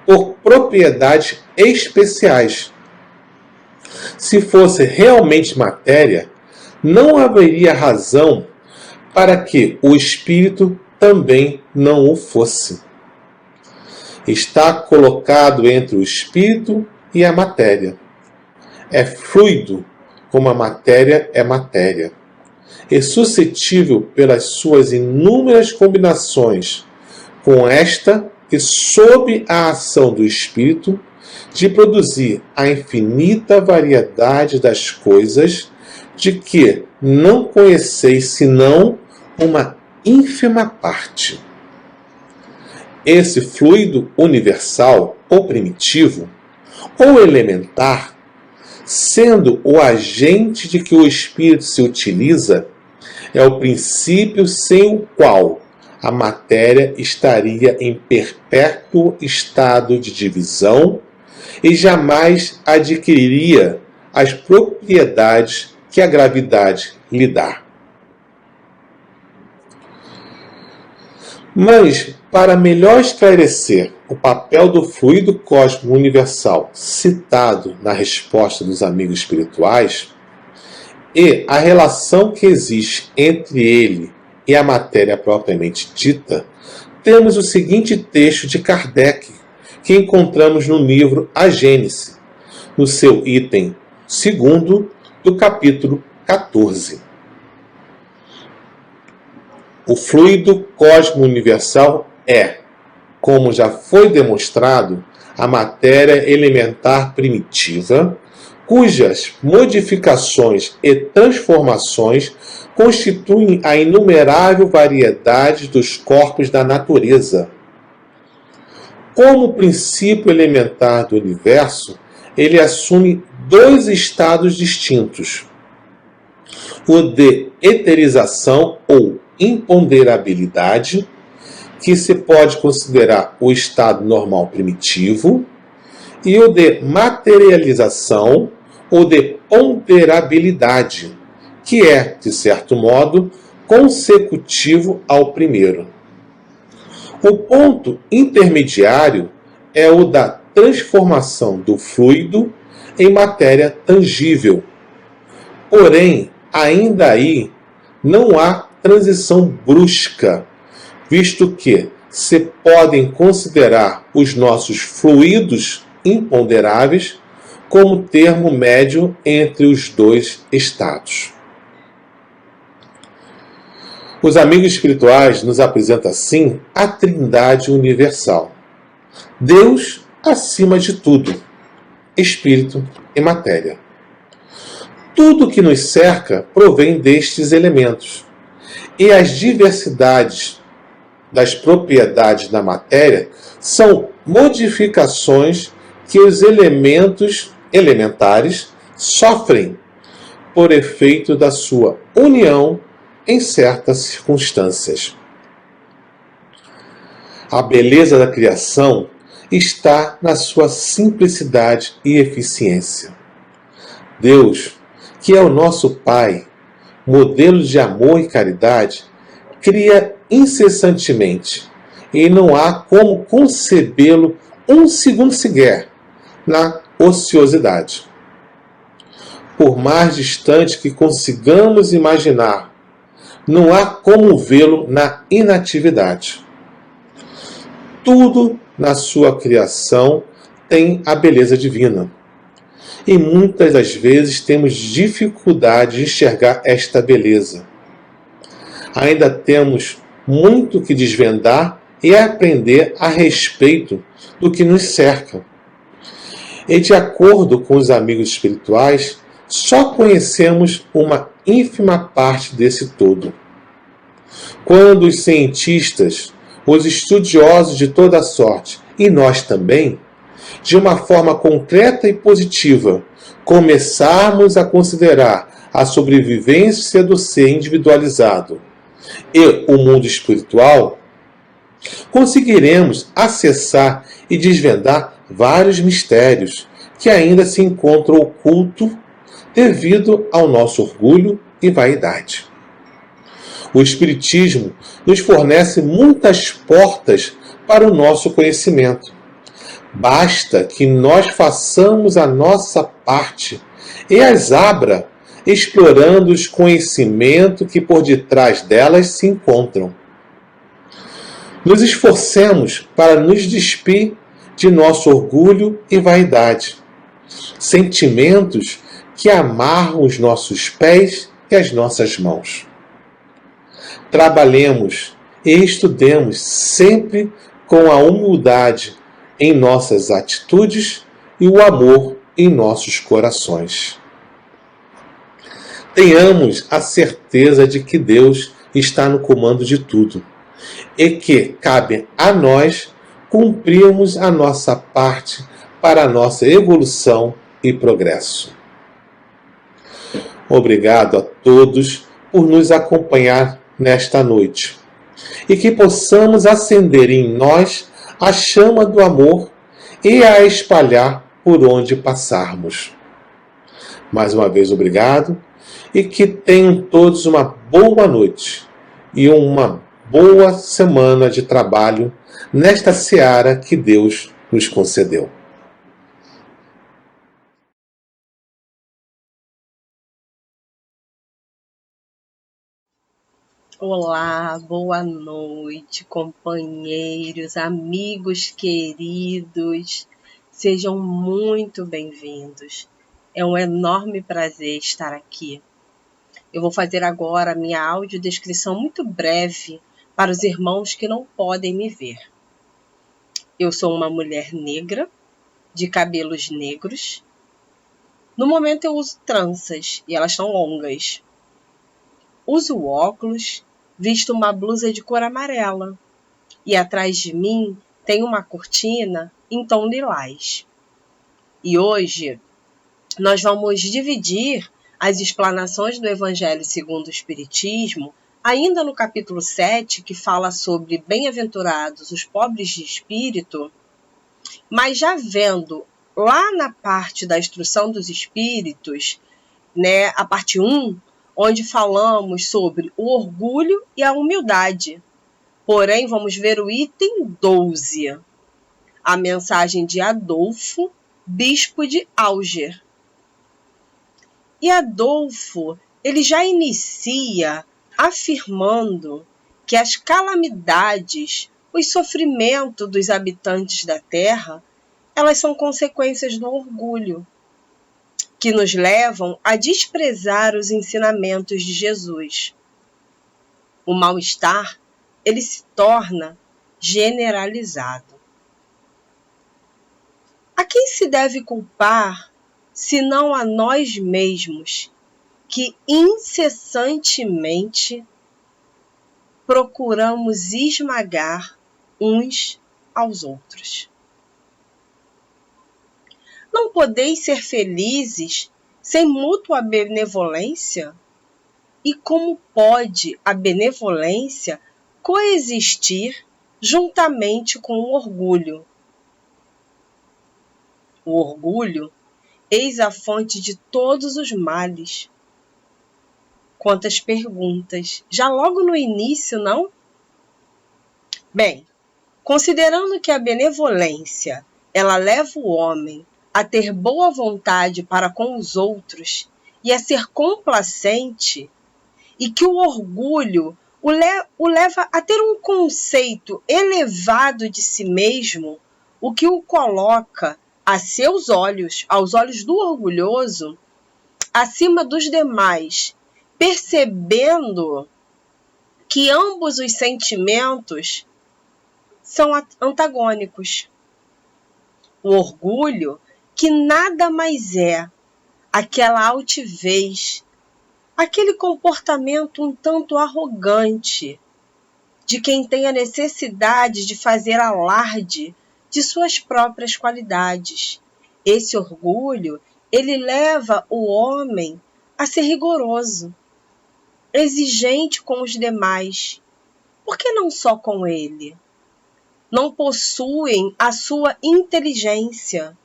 por propriedades especiais. Se fosse realmente matéria, não haveria razão para que o espírito também não o fosse. Está colocado entre o espírito e a matéria. É fluido, como a matéria é matéria, e suscetível pelas suas inúmeras combinações com esta e sob a ação do espírito, de produzir a infinita variedade das coisas de que não conheceis senão uma ínfima parte. Esse fluido universal, ou primitivo, ou elementar, sendo o agente de que o espírito se utiliza, é o princípio sem o qual a matéria estaria em perpétuo estado de divisão e jamais adquiriria as propriedades que a gravidade lhe dá. Mas, para melhor esclarecer o papel do fluido cósmico universal citado na resposta dos amigos espirituais e a relação que existe entre ele e a matéria propriamente dita, temos o seguinte texto de Kardec, que encontramos no livro A Gênese, no seu item 2º do capítulo 14. O fluido cósmico universal é, como já foi demonstrado, a matéria elementar primitiva, cujas modificações e transformações constituem a inumerável variedade dos corpos da natureza. Como princípio elementar do universo, ele assume dois estados distintos: o de eterização ou imponderabilidade, que se pode considerar o estado normal primitivo, e o de materialização ou de ponderabilidade, que é, de certo modo, consecutivo ao primeiro. O ponto intermediário é o da transformação do fluido em matéria tangível. Porém, ainda aí não há transição brusca, visto que se podem considerar os nossos fluidos imponderáveis como termo médio entre os dois estados. Os amigos espirituais nos apresentam assim a Trindade universal: Deus acima de tudo, Espírito e matéria. Tudo que nos cerca provém destes elementos, e as diversidades das propriedades da matéria são modificações que os elementos elementares sofrem por efeito da sua união em certas circunstâncias. A beleza da criação está na sua simplicidade e eficiência. Deus, que é o nosso Pai, modelo de amor e caridade, cria incessantemente, e não há como concebê-lo um segundo sequer na ociosidade. Por mais distante que consigamos imaginar, não há como vê-lo na inatividade. Tudo na sua criação tem a beleza divina. E muitas das vezes temos dificuldade de enxergar esta beleza. Ainda temos muito que desvendar e aprender a respeito do que nos cerca. E de acordo com os amigos espirituais, só conhecemos uma ínfima parte desse todo. Quando os cientistas, os estudiosos de toda sorte, e nós também, de uma forma concreta e positiva, começarmos a considerar a sobrevivência do ser individualizado e o mundo espiritual, conseguiremos acessar e desvendar vários mistérios que ainda se encontram ocultos devido ao nosso orgulho e vaidade. O Espiritismo nos fornece muitas portas para o nosso conhecimento. Basta que nós façamos a nossa parte e as abra, explorando os conhecimentos que por detrás delas se encontram. Nos esforcemos para nos despir de nosso orgulho e vaidade, sentimentos que amarram os nossos pés e as nossas mãos. Trabalhemos e estudemos sempre com a humildade em nossas atitudes e o amor em nossos corações. Tenhamos a certeza de que Deus está no comando de tudo e que cabe a nós cumprirmos a nossa parte para a nossa evolução e progresso. Obrigado a todos por nos acompanhar nesta noite e que possamos acender em nós a chama do amor e a espalhar por onde passarmos. Mais uma vez, obrigado e que tenham todos uma boa noite e uma boa semana de trabalho nesta seara que Deus nos concedeu. Olá, boa noite, companheiros, amigos queridos. Sejam muito bem-vindos. É um enorme prazer estar aqui. Eu vou fazer agora a minha audiodescrição muito breve para os irmãos que não podem me ver. Eu sou uma mulher negra, de cabelos negros. No momento eu uso tranças e elas são longas. Uso óculos, visto uma blusa de cor amarela e atrás de mim tem uma cortina em tom lilás. E hoje nós vamos dividir as explanações do Evangelho segundo o Espiritismo, ainda no capítulo 7, que fala sobre bem-aventurados os pobres de espírito, mas já vendo lá na parte da instrução dos espíritos, né, a parte 1, onde falamos sobre o orgulho e a humildade. Porém, vamos ver o item 12, a mensagem de Adolfo, bispo de Alger. E Adolfo, ele já inicia afirmando que as calamidades, os sofrimentos dos habitantes da Terra, elas são consequências do orgulho, que nos levam a desprezar os ensinamentos de Jesus. O mal-estar, ele se torna generalizado. A quem se deve culpar, senão a nós mesmos, que incessantemente procuramos esmagar uns aos outros? Não podeis ser felizes sem mútua benevolência? E como pode a benevolência coexistir juntamente com o orgulho? O orgulho, eis a fonte de todos os males. Quantas perguntas, já logo no início, não? Bem, considerando que a benevolência, ela leva o homem a ter boa vontade para com os outros e a ser complacente, e que o orgulho o leva a ter um conceito elevado de si mesmo, o que o coloca a seus olhos, aos olhos do orgulhoso, acima dos demais, percebendo que ambos os sentimentos são antagônicos. O orgulho, que nada mais é aquela altivez, aquele comportamento um tanto arrogante de quem tem a necessidade de fazer alarde de suas próprias qualidades. Esse orgulho, ele leva o homem a ser rigoroso, exigente com os demais. Por que não só com ele? Não possuem a sua inteligência,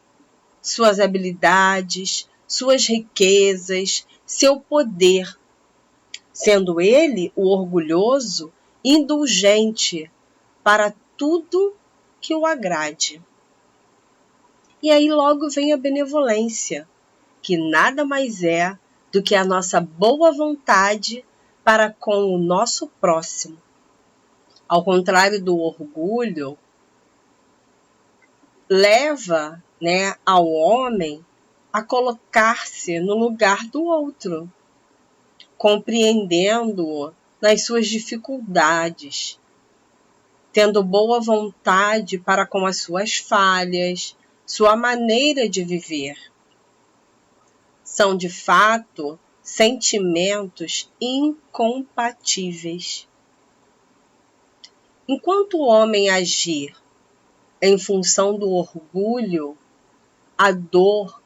suas habilidades, suas riquezas, seu poder, sendo ele, o orgulhoso, indulgente para tudo que o agrade. E aí logo vem a benevolência, que nada mais é do que a nossa boa vontade para com o nosso próximo. Ao contrário do orgulho, leva, ao homem a colocar-se no lugar do outro, compreendendo-o nas suas dificuldades, tendo boa vontade para com as suas falhas, sua maneira de viver. São, de fato, sentimentos incompatíveis. Enquanto o homem agir em função do orgulho, a dor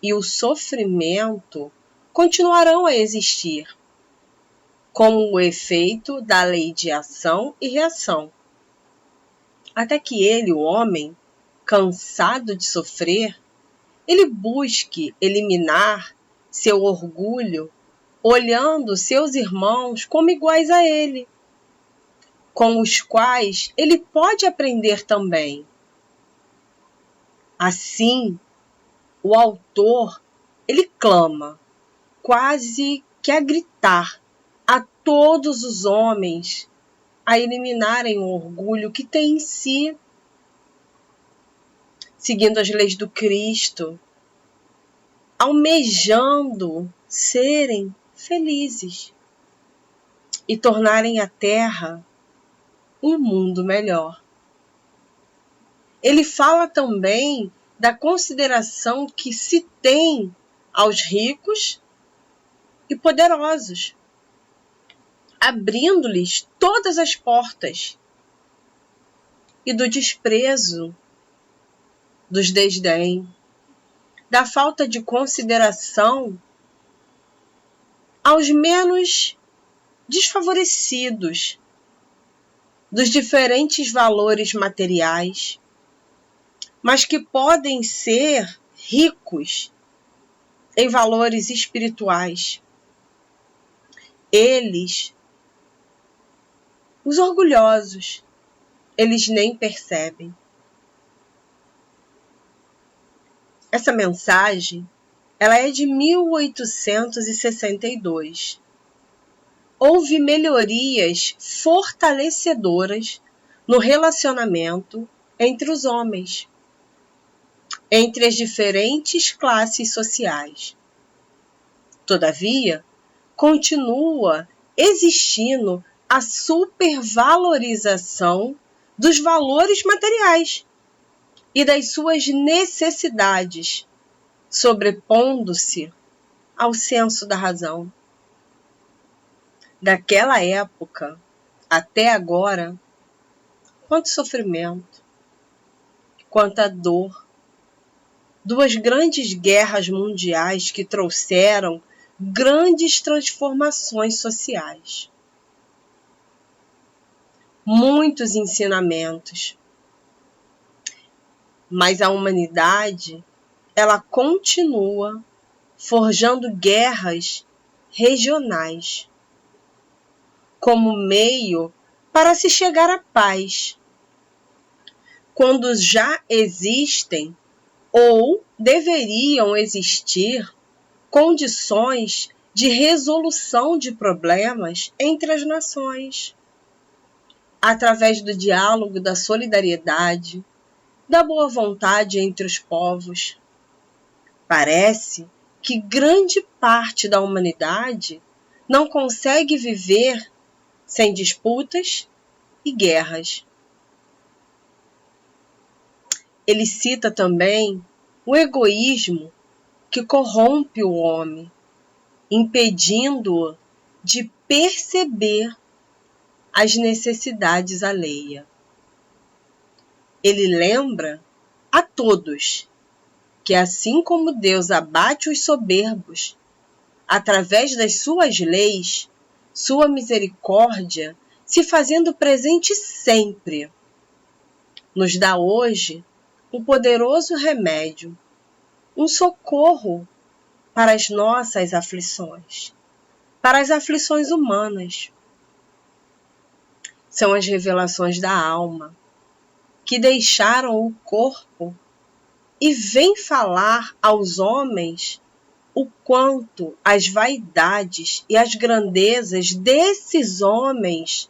e o sofrimento continuarão a existir, como o efeito da lei de ação e reação. Até que ele, o homem, cansado de sofrer, ele busque eliminar seu orgulho, olhando seus irmãos como iguais a ele, com os quais ele pode aprender também. Assim, o autor, ele clama, quase que a gritar, a todos os homens a eliminarem o orgulho que tem em si, seguindo as leis do Cristo, almejando serem felizes e tornarem a Terra um mundo melhor. Ele fala também da consideração que se tem aos ricos e poderosos, abrindo-lhes todas as portas, e do desprezo, dos desdém, da falta de consideração aos menos desfavorecidos, dos diferentes valores materiais, mas que podem ser ricos em valores espirituais. Eles, os orgulhosos, eles nem percebem. Essa mensagem, ela é de 1862. Houve melhorias fortalecedoras no relacionamento entre os homens, entre as diferentes classes sociais. Todavia, continua existindo a supervalorização dos valores materiais e das suas necessidades, sobrepondo-se ao senso da razão. Daquela época até agora, quanto sofrimento, quanta dor, duas grandes guerras mundiais que trouxeram grandes transformações sociais. Muitos ensinamentos. Mas a humanidade, ela continua forjando guerras regionais como meio para se chegar à paz, quando já existem ou deveriam existir condições de resolução de problemas entre as nações, através do diálogo, da solidariedade, da boa vontade entre os povos. Parece que grande parte da humanidade não consegue viver sem disputas e guerras. Ele cita também o egoísmo que corrompe o homem, impedindo-o de perceber as necessidades alheias. Ele lembra a todos que, assim como Deus abate os soberbos, através das suas leis, sua misericórdia, se fazendo presente sempre, nos dá hoje um poderoso remédio, um socorro para as nossas aflições, para as aflições humanas. São as revelações da alma, que deixaram o corpo e vêm falar aos homens o quanto as vaidades e as grandezas desses homens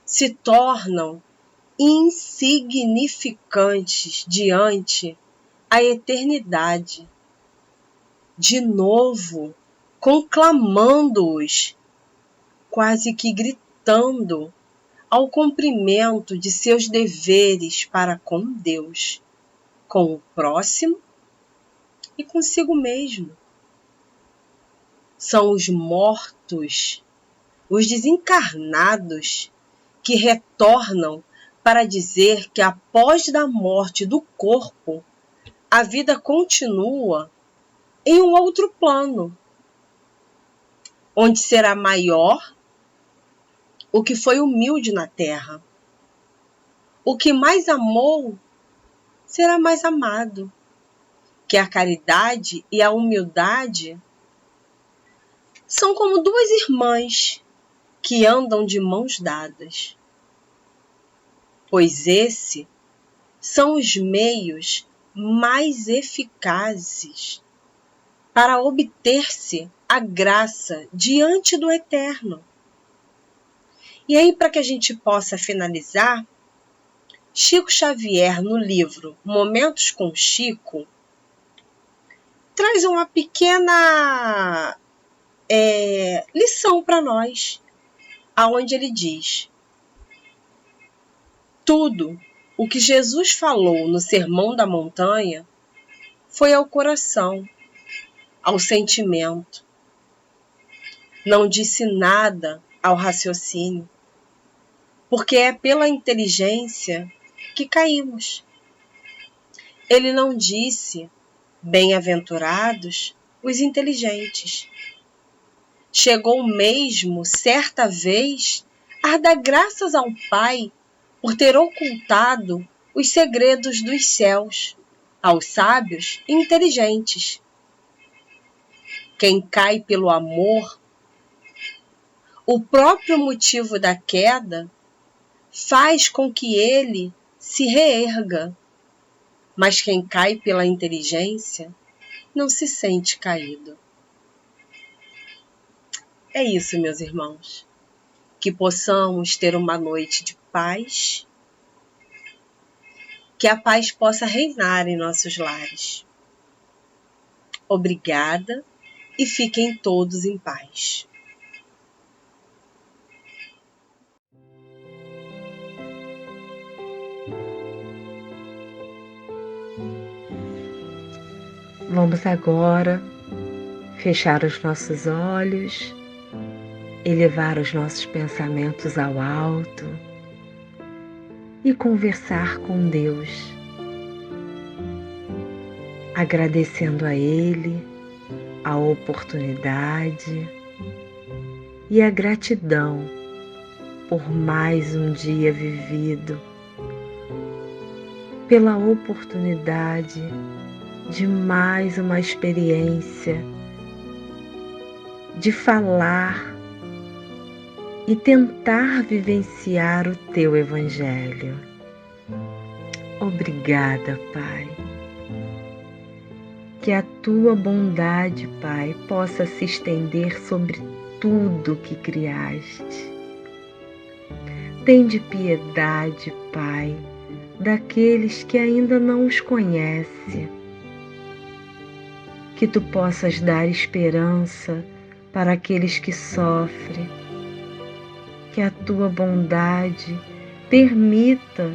se tornam insignificantes diante a eternidade. De novo, conclamando-os, quase que gritando ao cumprimento de seus deveres para com Deus, com o próximo e consigo mesmo. São os mortos, os desencarnados, que retornam para dizer que após da morte do corpo, a vida continua em um outro plano, onde será maior o que foi humilde na terra. O que mais amou será mais amado, que a caridade e a humildade são como duas irmãs que andam de mãos dadas, pois esses são os meios mais eficazes para obter-se a graça diante do Eterno. E aí, para que a gente possa finalizar, Chico Xavier, no livro Momentos com Chico, traz uma pequena lição para nós, aonde ele diz: tudo o que Jesus falou no Sermão da Montanha foi ao coração, ao sentimento. Não disse nada ao raciocínio, porque é pela inteligência que caímos. Ele não disse: bem-aventurados os inteligentes. Chegou mesmo, certa vez, a dar graças ao Pai por ter ocultado os segredos dos céus aos sábios e inteligentes. Quem cai pelo amor, o próprio motivo da queda faz com que ele se reerga, mas quem cai pela inteligência não se sente caído. É isso, meus irmãos. Que possamos ter uma noite de paz, que a paz possa reinar em nossos lares. Obrigada e fiquem todos em paz. Vamos agora fechar os nossos olhos, elevar os nossos pensamentos ao alto e conversar com Deus, agradecendo a Ele a oportunidade e a gratidão por mais um dia vivido, pela oportunidade de mais uma experiência, de falar e tentar vivenciar o Teu Evangelho. Obrigada, Pai. Que a Tua bondade, Pai, possa se estender sobre tudo que criaste. Tende piedade, Pai, daqueles que ainda não os conhecem. Que Tu possas dar esperança para aqueles que sofrem. Que a Tua bondade permita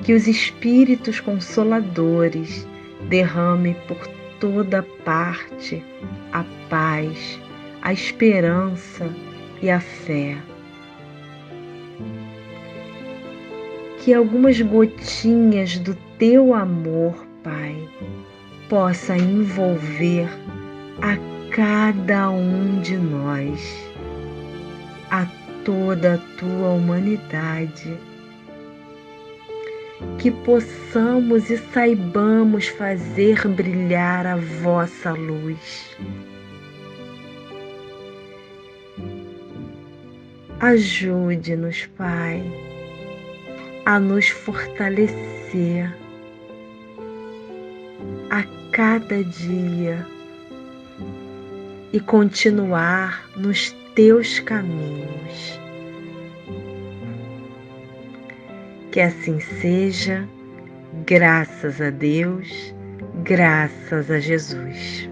que os Espíritos Consoladores derramem por toda parte a paz, a esperança e a fé. Que algumas gotinhas do Teu amor, Pai, possa envolver a cada um de nós, a toda a Tua humanidade. Que possamos e saibamos fazer brilhar a Vossa luz, Ajude-nos, Pai, a nos fortalecer a cada dia e continuar nos teus caminhos. Que assim seja, graças a Deus, graças a Jesus.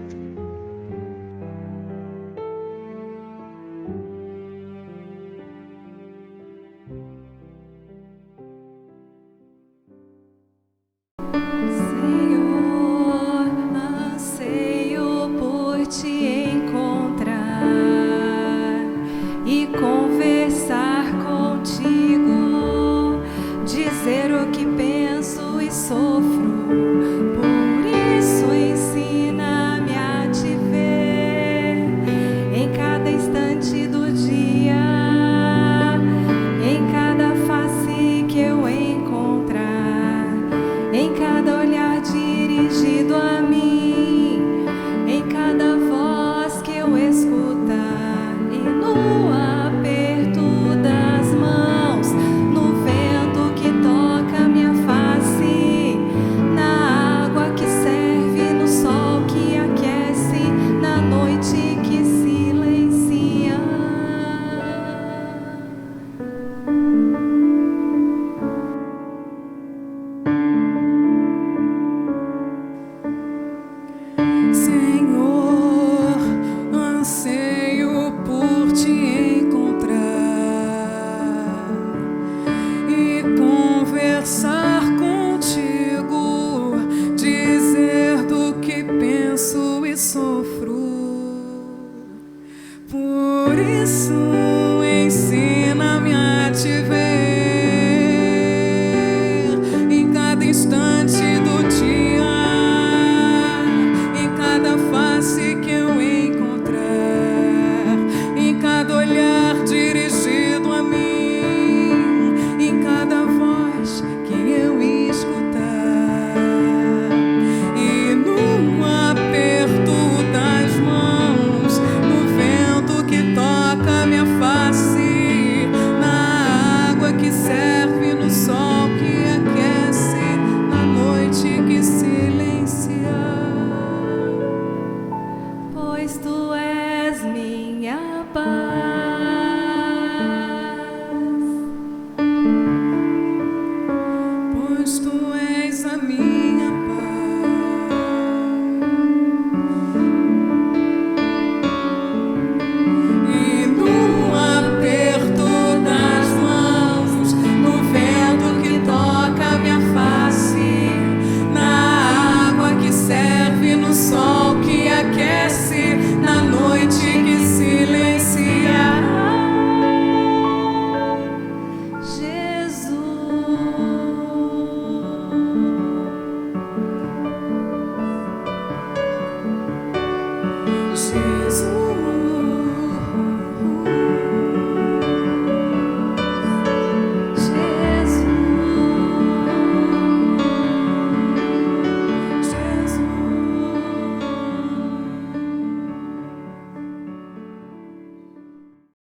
Por isso